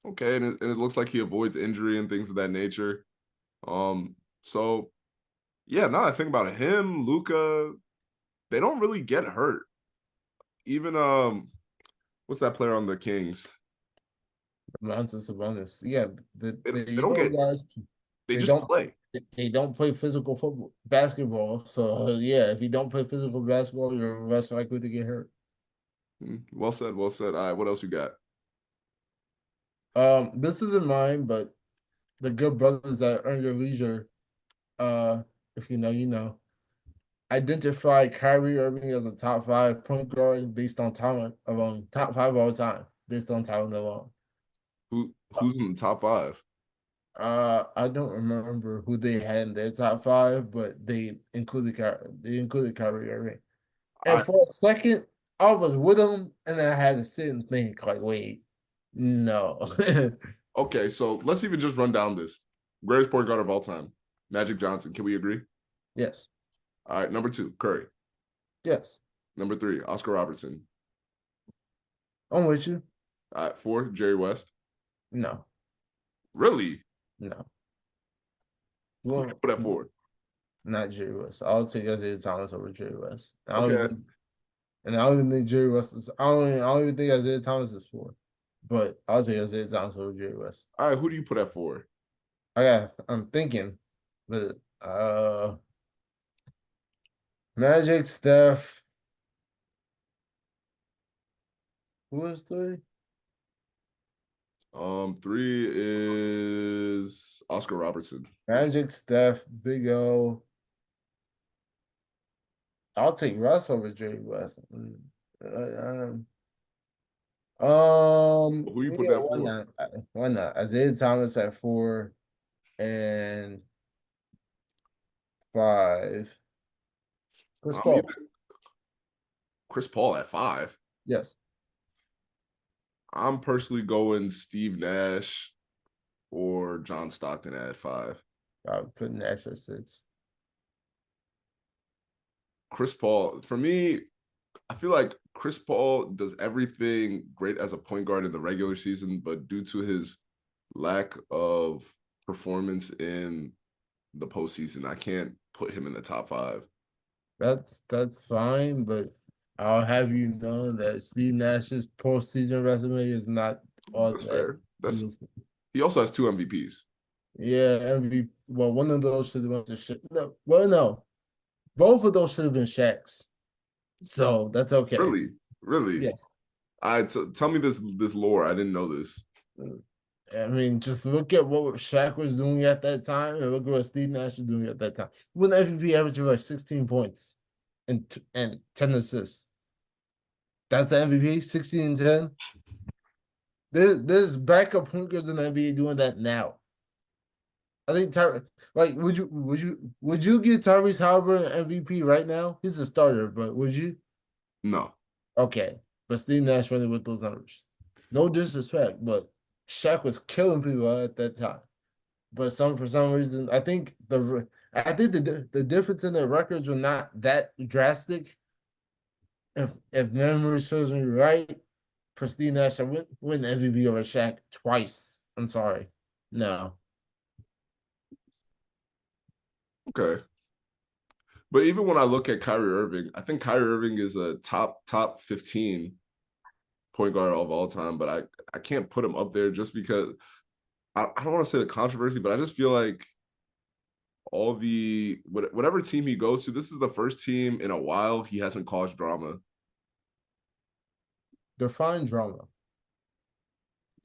Okay, and it looks like he avoids injury and things of that nature. So yeah, now I think about it, him, Luca, they don't really get hurt. Even what's that player on the Kings? Mountains of bonus. Yeah, They don't Euro get. guys, They they just don't play. they don't play physical football basketball. So yeah, if you don't play physical basketball, you're less likely to get hurt. Well said. Well said. All right, what else you got? This isn't mine, but the good brothers at Earn Your Leisure, if you know, you know, identify Kyrie Irving as a top 5 point guard based on talent alone, top 5 all time based on talent alone. Who's in the top 5? I don't remember who they had in their top 5, but they included Kyrie Irving. And I for a second, I was with him, and then I had to sit and think, like, wait, no. Okay, so let's even just run down this. Greatest point guard of all time, Magic Johnson. Can we agree? Yes. All right, number 2, Curry. Yes. Number 3, Oscar Robertson. I'm with you. All right, 4, Jerry West. No. Really? No. Who you put at 4? Not Jerry West. I'll take Isaiah Thomas over Jerry West. Okay. I don't even think Jerry West is. I don't even think Isaiah Thomas is 4. but I'll say Isaiah Thomas over Jerry West. All right, who do you put at 4? I'm thinking, but Magic, Steph. Who is three? 3 is Oscar Robertson. Magic, Steph, Big O. I'll take Russ over Jerry West. Who you put Yeah, at why 4? not? Why not? Isaiah Thomas at 4 and 5. Chris I'm either Paul. Chris Paul at 5. Yes. I'm personally going Steve Nash or John Stockton at 5. I would put Nash at 6. Chris Paul, for me, I feel like Chris Paul does everything great as a point guard in the regular season, but due to his lack of performance in the postseason, I can't put him in the top 5. That's fine, but I'll have you know that Steve Nash's postseason resume is not all That's that fair. beautiful. He also has 2 MVPs. Yeah, MVP. Well, one of those should have went to Shaq. No, well, no, both of those should have been Shaq's. So that's okay. Really, really. Yeah. Tell me this lore. I didn't know this. I mean, just look at what Shaq was doing at that time, and look at what Steve Nash was doing at that time. When MVP average of like 16 points and 10 assists. That's the MVP, 16 and 10. There's backup point guards in the NBA doing that now. I think like would you give Tyrese Halliburton an MVP right now? He's a starter, but would you? No. Okay, but Steve Nash running with those numbers. No disrespect, but Shaq was killing people at that time. But for some reason, I think the difference in the records were not that drastic. If memory serves me right, Steve Nash win MVP over Shaq twice. I'm sorry, no. Okay. But even when I look at Kyrie Irving, I think Kyrie Irving is a top 15 point guard of all time, but I can't put him up there just because I don't want to say the controversy, but I just feel like whatever team he goes to, this is the first team in a while he hasn't caused drama. Define drama.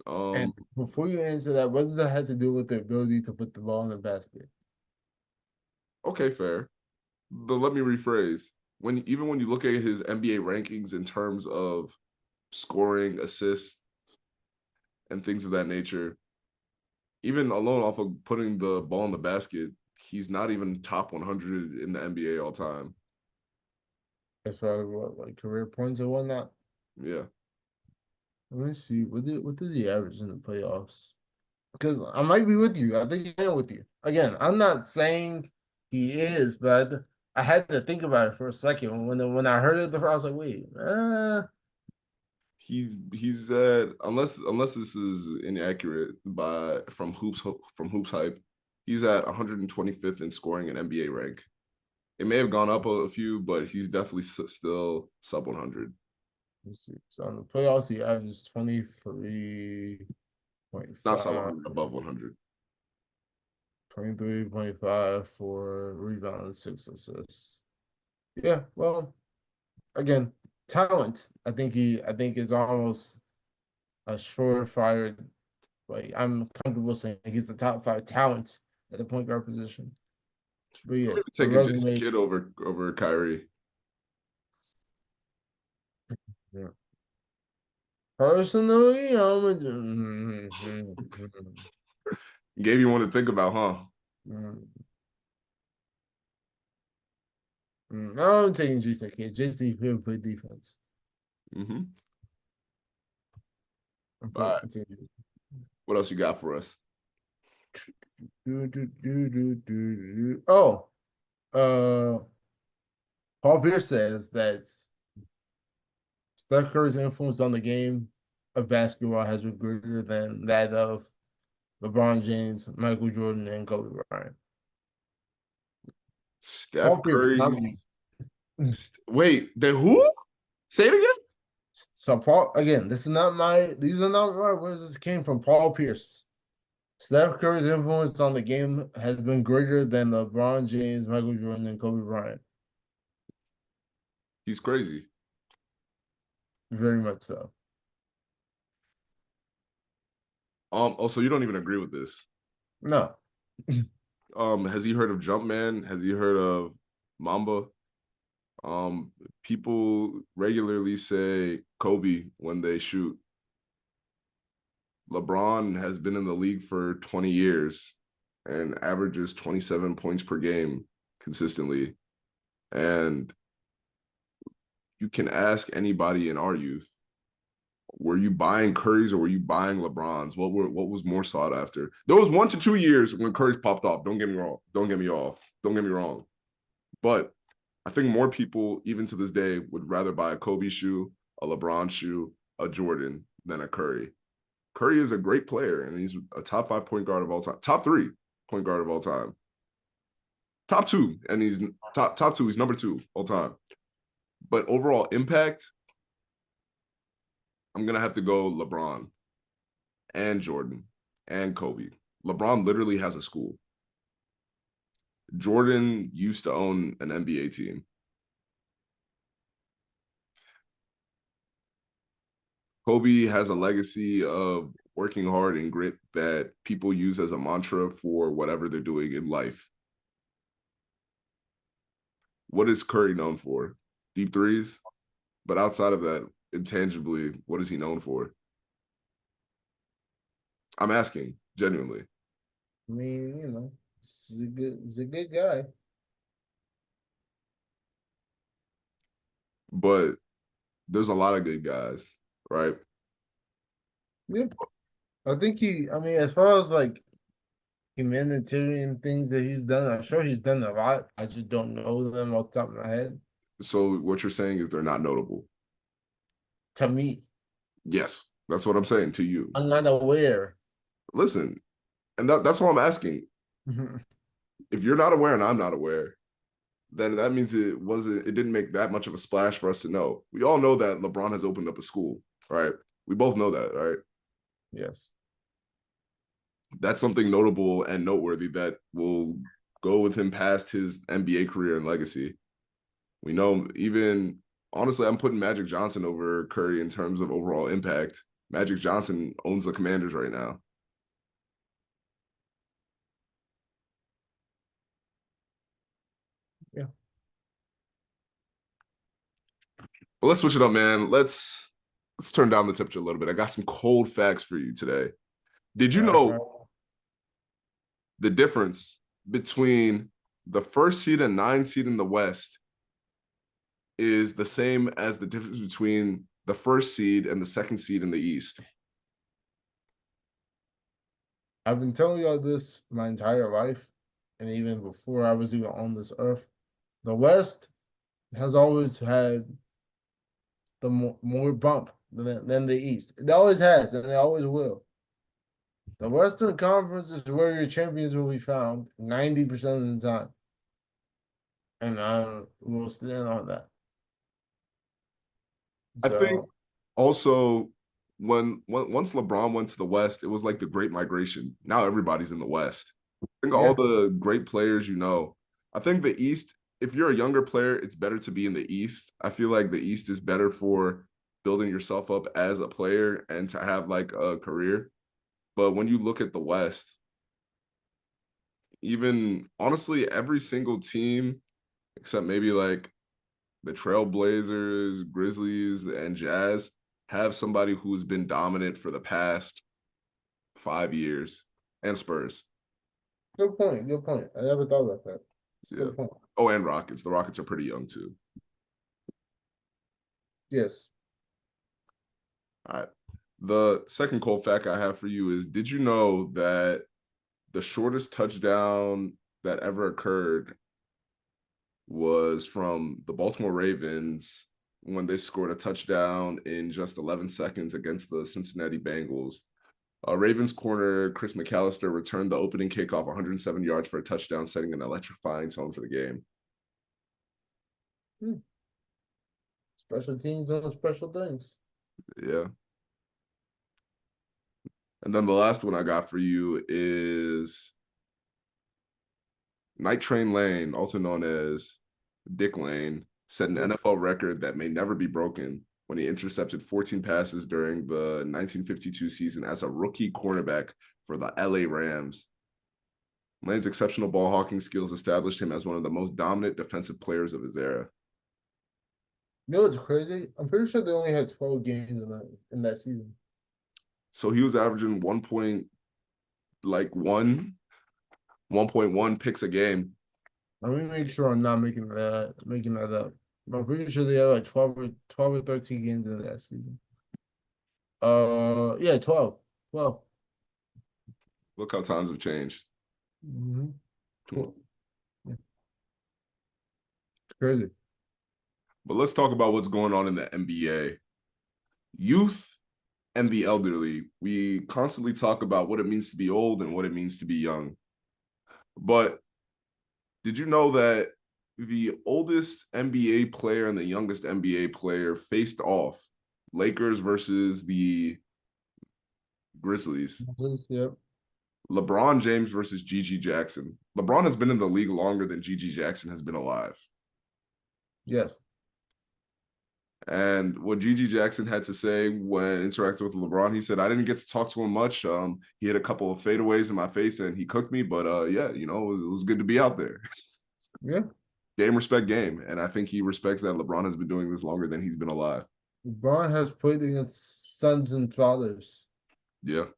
And Um, before you answer that, what does that have to do with the ability to put the ball in the basket? okay, fair. But let me rephrase. Even when you look at his NBA rankings in terms of scoring, assists, and things of that nature, even alone off of putting the ball in the basket, he's not even top 100 in the NBA all time. As far as what, like career points and whatnot. Yeah. Let me see. What does he average in the playoffs? Because I might be with you. I think I am with you. Again, I'm not saying he is, but I had to think about it for a second. When I heard it, I was like, wait, He's at, unless this is inaccurate from hoops hype, he's at 125th in scoring an NBA rank. It may have gone up a few, but he's definitely still sub 100. let's see. So in the playoffs, he averages 23.5, Not sub 100, above 100. 23.5 for rebounds, 6 assists. Yeah, well, again, talent. I think is almost a surefire. Like I'm comfortable saying he's the top 5 talent at the point guard position. But I'm yeah, maybe the taking Jason resume. Kidd over Kyrie. Yeah. Personally, Gave you one to think about, huh? I'm taking Jason Kidd. Jason Kidd play defense. Mm-hmm. I'm All right. taking What else you got for us? Oh, uh, Paul Pierce says that Steph Curry's influence on the game of basketball has been greater than that of LeBron James, Michael Jordan, and Kobe Bryant. Steph Paul Pierce, not Curry. me. Wait, the who? Say it again. So Paul, again, these are not my words. This came from Paul Pierce. Steph Curry's influence on the game has been greater than LeBron James, Michael Jordan, and Kobe Bryant. He's crazy. Very much so. Also, you don't even agree with this. No. Has he heard of Jumpman? Has he heard of Mamba? People regularly say Kobe when they shoot. LeBron has been in the league for 20 years and averages 27 points per game consistently. And you can ask anybody in our youth, were you buying Curry's or were you buying LeBron's? What was more sought after? There was 1 to 2 years when Curry's popped off. Don't get me wrong. Don't get me wrong. But I think more people, even to this day, would rather buy a Kobe shoe, a LeBron shoe, a Jordan than a Curry. Curry is a great player, and he's a top 5 point guard of all time. Top 3 point guard of all time. Top 2, and he's top 2. He's number 2 all time. But overall impact, I'm going to have to go LeBron and Jordan and Kobe. LeBron literally has a school. Jordan used to own an NBA team. Kobe has a legacy of working hard and grit that people use as a mantra for whatever they're doing in life. What is Curry known for? Deep threes? But outside of that, intangibly, what is he known for? I'm asking, genuinely. I mean, he's a good guy. But there's a lot of good guys, right? Yeah. I mean, as far as like humanitarian things that he's done, I'm sure he's done a lot. I just don't know them off the top of my head. So what you're saying is they're not notable. To me, Yes, that's what I'm saying to you. I'm not aware. Listen, and that's what I'm asking. If you're not aware and I'm not aware, then that means it didn't make that much of a splash for us to know. We all know that LeBron has opened up a school, right? We both know that, right? Yes. That's something notable and noteworthy that will go with him past his NBA career and legacy. We know even honestly, I'm putting Magic Johnson over Curry in terms of overall impact. Magic Johnson owns the Commanders right now. Yeah. But let's switch it up, man. Let's turn down the temperature a little bit. I got some cold facts for you today. Did you know the difference between the first seed and 9 seed in the West is the same as the difference between the first seed and the second seed in the East? I've been telling y'all this my entire life, and even before I was even on this earth. The West has always had the more bump than the East. It always has, and it always will. The Western Conference is where your champions will be found 90% of the time. And I will stand on that. I think So, also once LeBron went to the West, it was like the Great Migration. Now everybody's in the West. I think all yeah, the great players, I think the East, if you're a younger player, it's better to be in the East. I feel like the East is better for building yourself up as a player and to have like a career. But when you look at the West, even honestly, every single team, except maybe like the Trailblazers, Grizzlies, and Jazz, have somebody who's been dominant for the past 5 years, and Spurs. good point. Good point. I never thought about that. Yeah. Good point. Oh, and Rockets. The Rockets are pretty young too. Yes. All right. The second cold fact I have for you is: did you know that the shortest touchdown that ever occurred was from the Baltimore Ravens when they scored a touchdown in just 11 seconds against the Cincinnati Bengals? Ravens corner Chris McAllister returned the opening kickoff 107 yards for a touchdown, setting an electrifying tone for the game. Special teams doing special things. Yeah. And then the last one I got for you is Night Train Lane, also known as Dick Lane, set an NFL record that may never be broken when he intercepted 14 passes during the 1952 season as a rookie cornerback for the LA Rams. Lane's exceptional ball hawking skills established him as one of the most dominant defensive players of his era. You know what's crazy? I'm pretty sure they only had 12 games in that season. So he was averaging 1.1 picks a game. Let me make sure I'm not making that up. I'm pretty sure they had like 12 or 13 games in that season. Yeah, 12. 12. Look how times have changed. Mm-hmm. 12. Yeah, it's crazy. But let's talk about what's going on in the NBA. Youth and the elderly. We constantly talk about what it means to be old and what it means to be young. But did you know that the oldest NBA player and the youngest NBA player faced off? Lakers versus the Grizzlies. Yep. LeBron James versus Gigi Jackson. LeBron has been in the league longer than Gigi Jackson has been alive. Yes. And what Gigi Jackson had to say when interacting with LeBron, he said, I didn't get to talk to him much. He had a couple of fadeaways in my face and he cooked me, but yeah, you know, it was good to be out there. Yeah. Game respect game. And I think he respects that LeBron has been doing this longer than he's been alive. LeBron has played against sons and fathers. Yeah.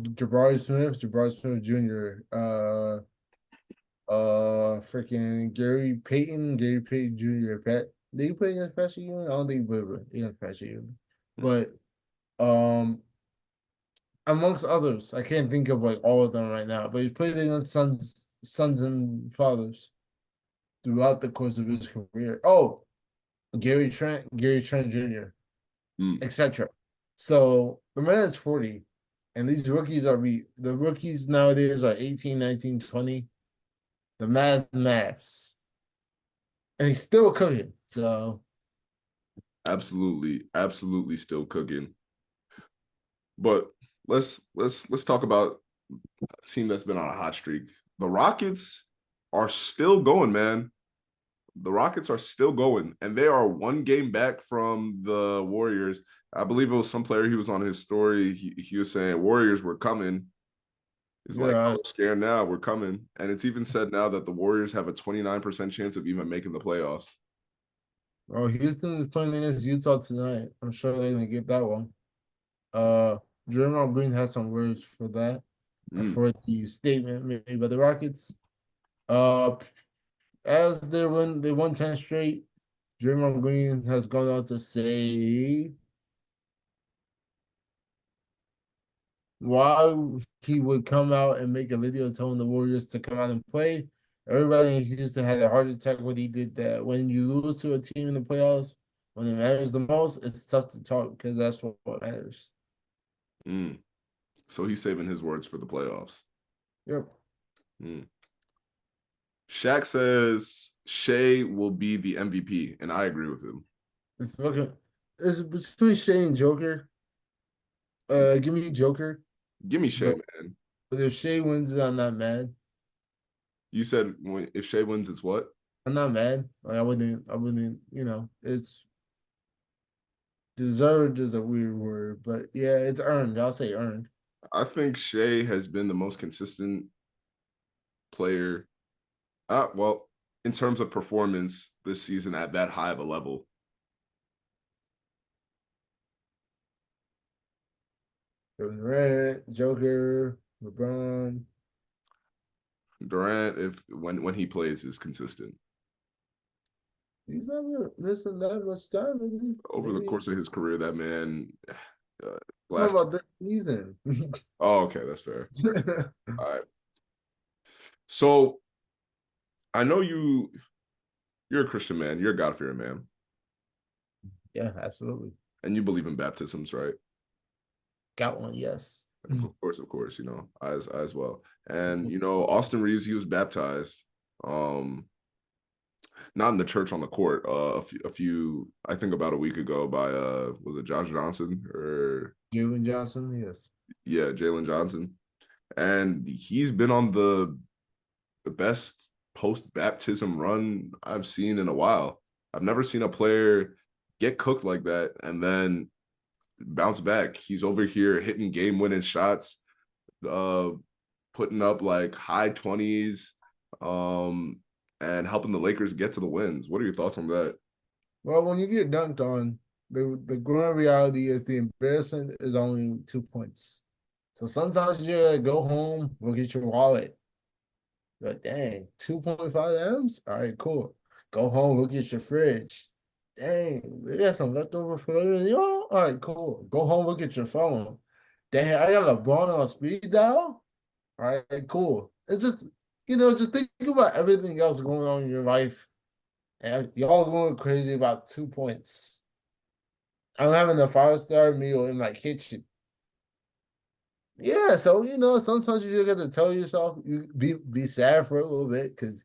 Jabari Smith Jr., freaking Gary Payton Jr. Did he play against Patrick Ewing? I don't think he played against Patrick Ewing. But amongst others, I can't think of like all of them right now, but he's played against sons and fathers throughout the course of his career. Oh, Gary Trent Jr., etc. So the man is 40, and these rookies the rookies nowadays are 18, 19, 20. The maths. And he's still cooking. So absolutely still cooking. But let's talk about a team that's been on a hot streak. The Rockets are still going, man. The Rockets are still going, and they are one game back from the Warriors. I believe it was some player, he was on his story. He was saying, Warriors, we're coming. It's like, oh, we're scared now, we're coming. And it's even said now that the Warriors have a 29% chance of even making the playoffs. Oh, Houston is playing against Utah tonight. I'm sure they're gonna get that one. Draymond Green has some words for that. For the statement made by the Rockets. As they won 10 straight. Draymond Green has gone on to say why he would come out and make a video telling the Warriors to come out and play. Everybody in Houston had a heart attack when he did that. When you lose to a team in the playoffs, when it matters the most, it's tough to talk because that's what matters. So he's saving his words for the playoffs. Yep. Shaq says Shea will be the MVP, and I agree with him. It's between Shea and Joker. Give me Joker. Give me Shea, man. But if Shea wins it, I'm not mad. You said if Shea wins, it's what? I'm not mad. Like I wouldn't, it's deserved is a weird word, but yeah, it's earned. I'll say earned. I think Shea has been the most consistent player. Well, in terms of performance this season at that high of a level. Durant, Joker, LeBron. Durant, if when he plays, is consistent. He's not missing that much time, is he? Over the course of his career, that man. How about this season? Oh, okay, that's fair. All right. So, I know you're a Christian man. You're a God-fearing man. Yeah, absolutely. And you believe in baptisms, right? Got one, yes. Of course, you know, I as well. And you know, Austin Reeves, he was baptized. not in the church on the court. I think about a week ago by was it Josh Johnson or Jalen Johnson, yes. yeah, Jalen Johnson. And he's been on the best post baptism run I've seen in a while. I've never seen a player get cooked like that and then bounce back. He's over here hitting game winning shots, uh, putting up like high 20s, and helping the Lakers get to the wins. What are your thoughts on that? Well, when you get dunked on, the ground reality is the embarrassment is only 2 points. So sometimes you gotta go home, look at your wallet. You're like, dang, 2.5 M's? All right, cool. Go home, look at your fridge. Dang, we got some leftover food. Yo, all right, cool. Go home, look at your phone. Dang, I got a LeBron on speed dial. All right, cool. It's just, just think about everything else going on in your life. And y'all going crazy about 2 points. I'm having a 5-star meal in my kitchen. Yeah, so sometimes you just got to tell yourself you be sad for a little bit because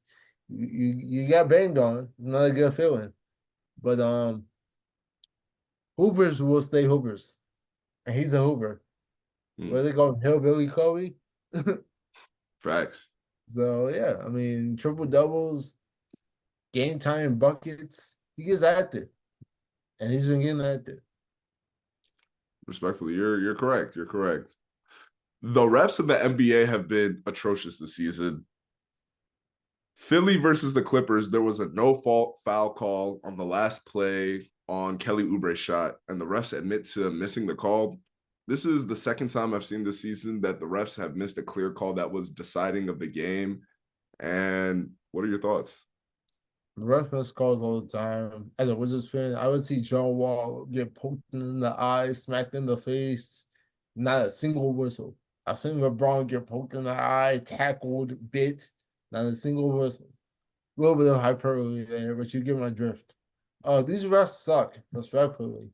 you got banged on. It's not a good feeling. But Hoopers will stay Hoopers. And he's a Hooper. What Hmm. do they call him? Hillbilly Kobe. Facts. So yeah, I mean triple doubles, game time buckets. He gets active. And he's been getting active. Respectfully, you're correct. You're correct. The refs of the NBA have been atrocious this season. Philly versus the Clippers, there was a no fault foul call on the last play on Kelly Oubre's shot, and the refs admit to missing the call. This is the second time I've seen this season that the refs have missed a clear call that was deciding of the game. And what are your thoughts? The reference calls all the time. As a Wizards fan, I would see John Wall get poked in the eye, smacked in the face, not a single whistle. I've seen LeBron get poked in the eye, tackled, bit, not a single whistle. A little bit of hyperbole there, but you get my drift. These refs suck, respectfully.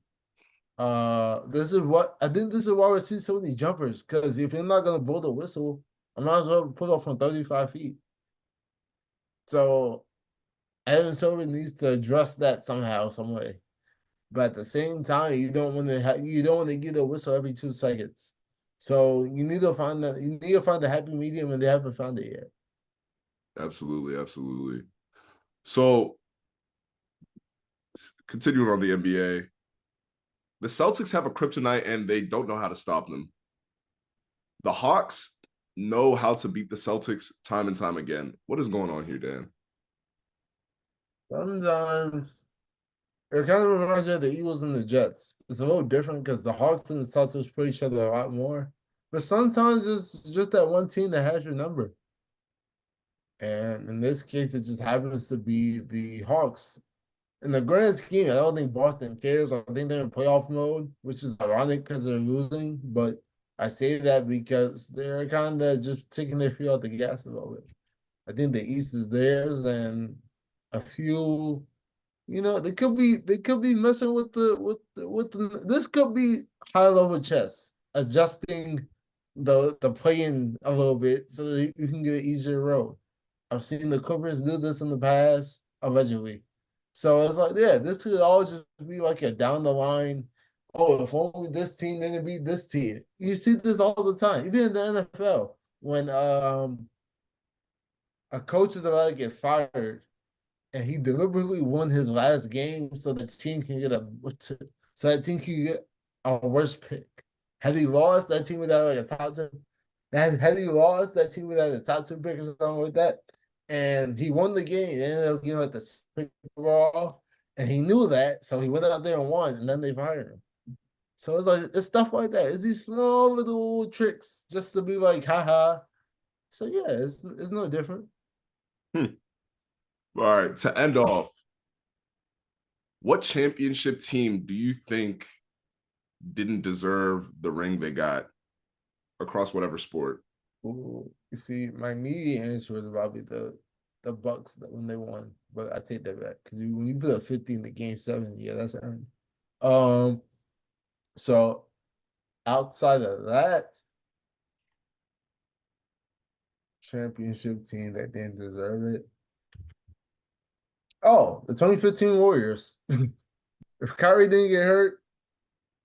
This is what I think. This is why we see so many jumpers. Because if you're not gonna blow the whistle, I might as well put off from 35 feet. So Evan Silver needs to address that somehow, some way. But at the same time, you don't want to get a whistle every 2 seconds. So you need to find the happy medium, and they haven't found it yet. Absolutely, absolutely. So, continuing on the NBA, the Celtics have a kryptonite and they don't know how to stop them. The Hawks know how to beat the Celtics time and time again. What is going on here, Dan? Sometimes it kind of reminds me of the Eagles and the Jets. It's a little different because the Hawks and the Celtics play each other a lot more. But sometimes it's just that one team that has your number. And in this case, it just happens to be the Hawks. In the grand scheme, I don't think Boston cares. I think they're in playoff mode, which is ironic because they're losing. But I say that because they're kind of just taking their foot off the gas a little bit. I think the East is theirs, and a few, they could be messing this could be high level chess, adjusting the playing a little bit so that you can get an easier road. I've seen the Clippers do this in the past, allegedly. So it's like, yeah, this could all just be like a down the line. Oh, if only this team didn't beat this team. You see this all the time, even in the NFL, when a coach is about to get fired and he deliberately won his last game so the team can get so that team can get a worse pick. Had he lost, that team would have like a top 10. Had he lost, that team would have a top 2 pick or something like that. And he won the game. He ended up, at the pick overall. And he knew that. So he went out there and won, and then they fired him. So it's like it's stuff like that. It's these small little tricks just to be like, haha. So yeah, it's no different. Hmm. All right, to end off, what championship team do you think didn't deserve the ring they got across whatever sport? Ooh, you see, my immediate answer was probably the Bucks that when they won, but I take that back because when you put up 50 in the game 7, yeah, that's earned. Um, so outside of that championship team that didn't deserve it, Oh, the 2015 Warriors. If Kyrie didn't get hurt,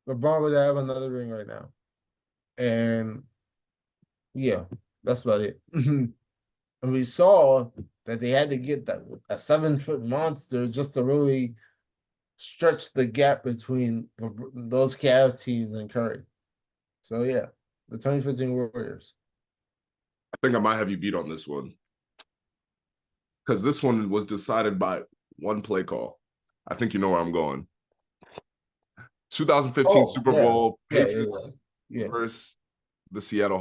LeBron would have another ring right now. And yeah, that's about it. And we saw that they had to get that a 7 foot monster just to really stretch the gap between those Cavs teams and Curry. So yeah, the 2015 Warriors. I think I might have you beat on this one because this one was decided by one play call. I think you know where I'm going. 2015 Oh Super yeah, Bowl, yeah. Patriots Yeah. versus the Seattle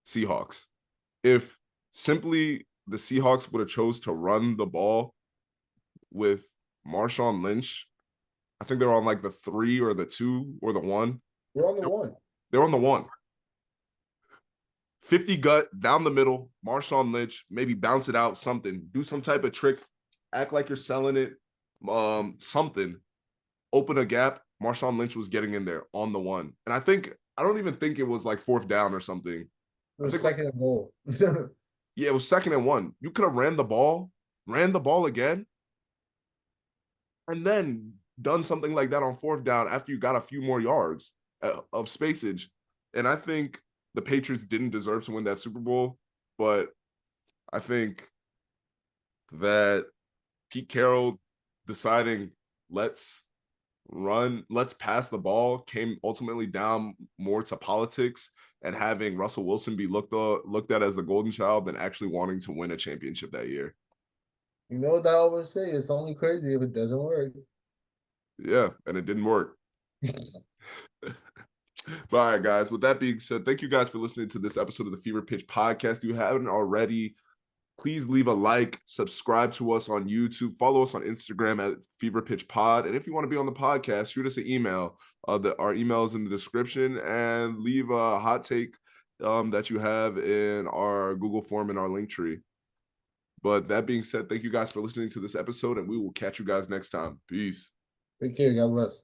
Seahawks. If simply the Seahawks would have chose to run the ball with Marshawn Lynch, I think they're on like the 3 or the 2 or the 1. We're on the one. They're on the 1. 50 gut down the middle, Marshawn Lynch, maybe bounce it out, something, do some type of trick, act like you're selling it, something, open a gap. Marshawn Lynch was getting in there on the 1. And I don't even think it was like 4th down or something. It I was think second and goal. yeah, it was 2nd and 1. You could have ran the ball again, and then done something like that on 4th down after you got a few more yards of spacage. And I think the Patriots didn't deserve to win that Super Bowl, but I think that Pete Carroll deciding let's pass the ball came ultimately down more to politics and having Russell Wilson be looked at as the golden child than actually wanting to win a championship that year. You know what I always say? It's only crazy if it doesn't work. Yeah, and it didn't work. But all right, guys, with that being said, thank you guys for listening to this episode of the Fever Pitch Podcast. If you haven't already, please leave a like, subscribe to us on YouTube, follow us on Instagram at Fever Pitch Pod. And if you want to be on the podcast, shoot us an email. Our email is in the description, and leave a hot take that you have in our Google form in our link tree. But that being said, thank you guys for listening to this episode, and we will catch you guys next time. Peace. Take care. God bless.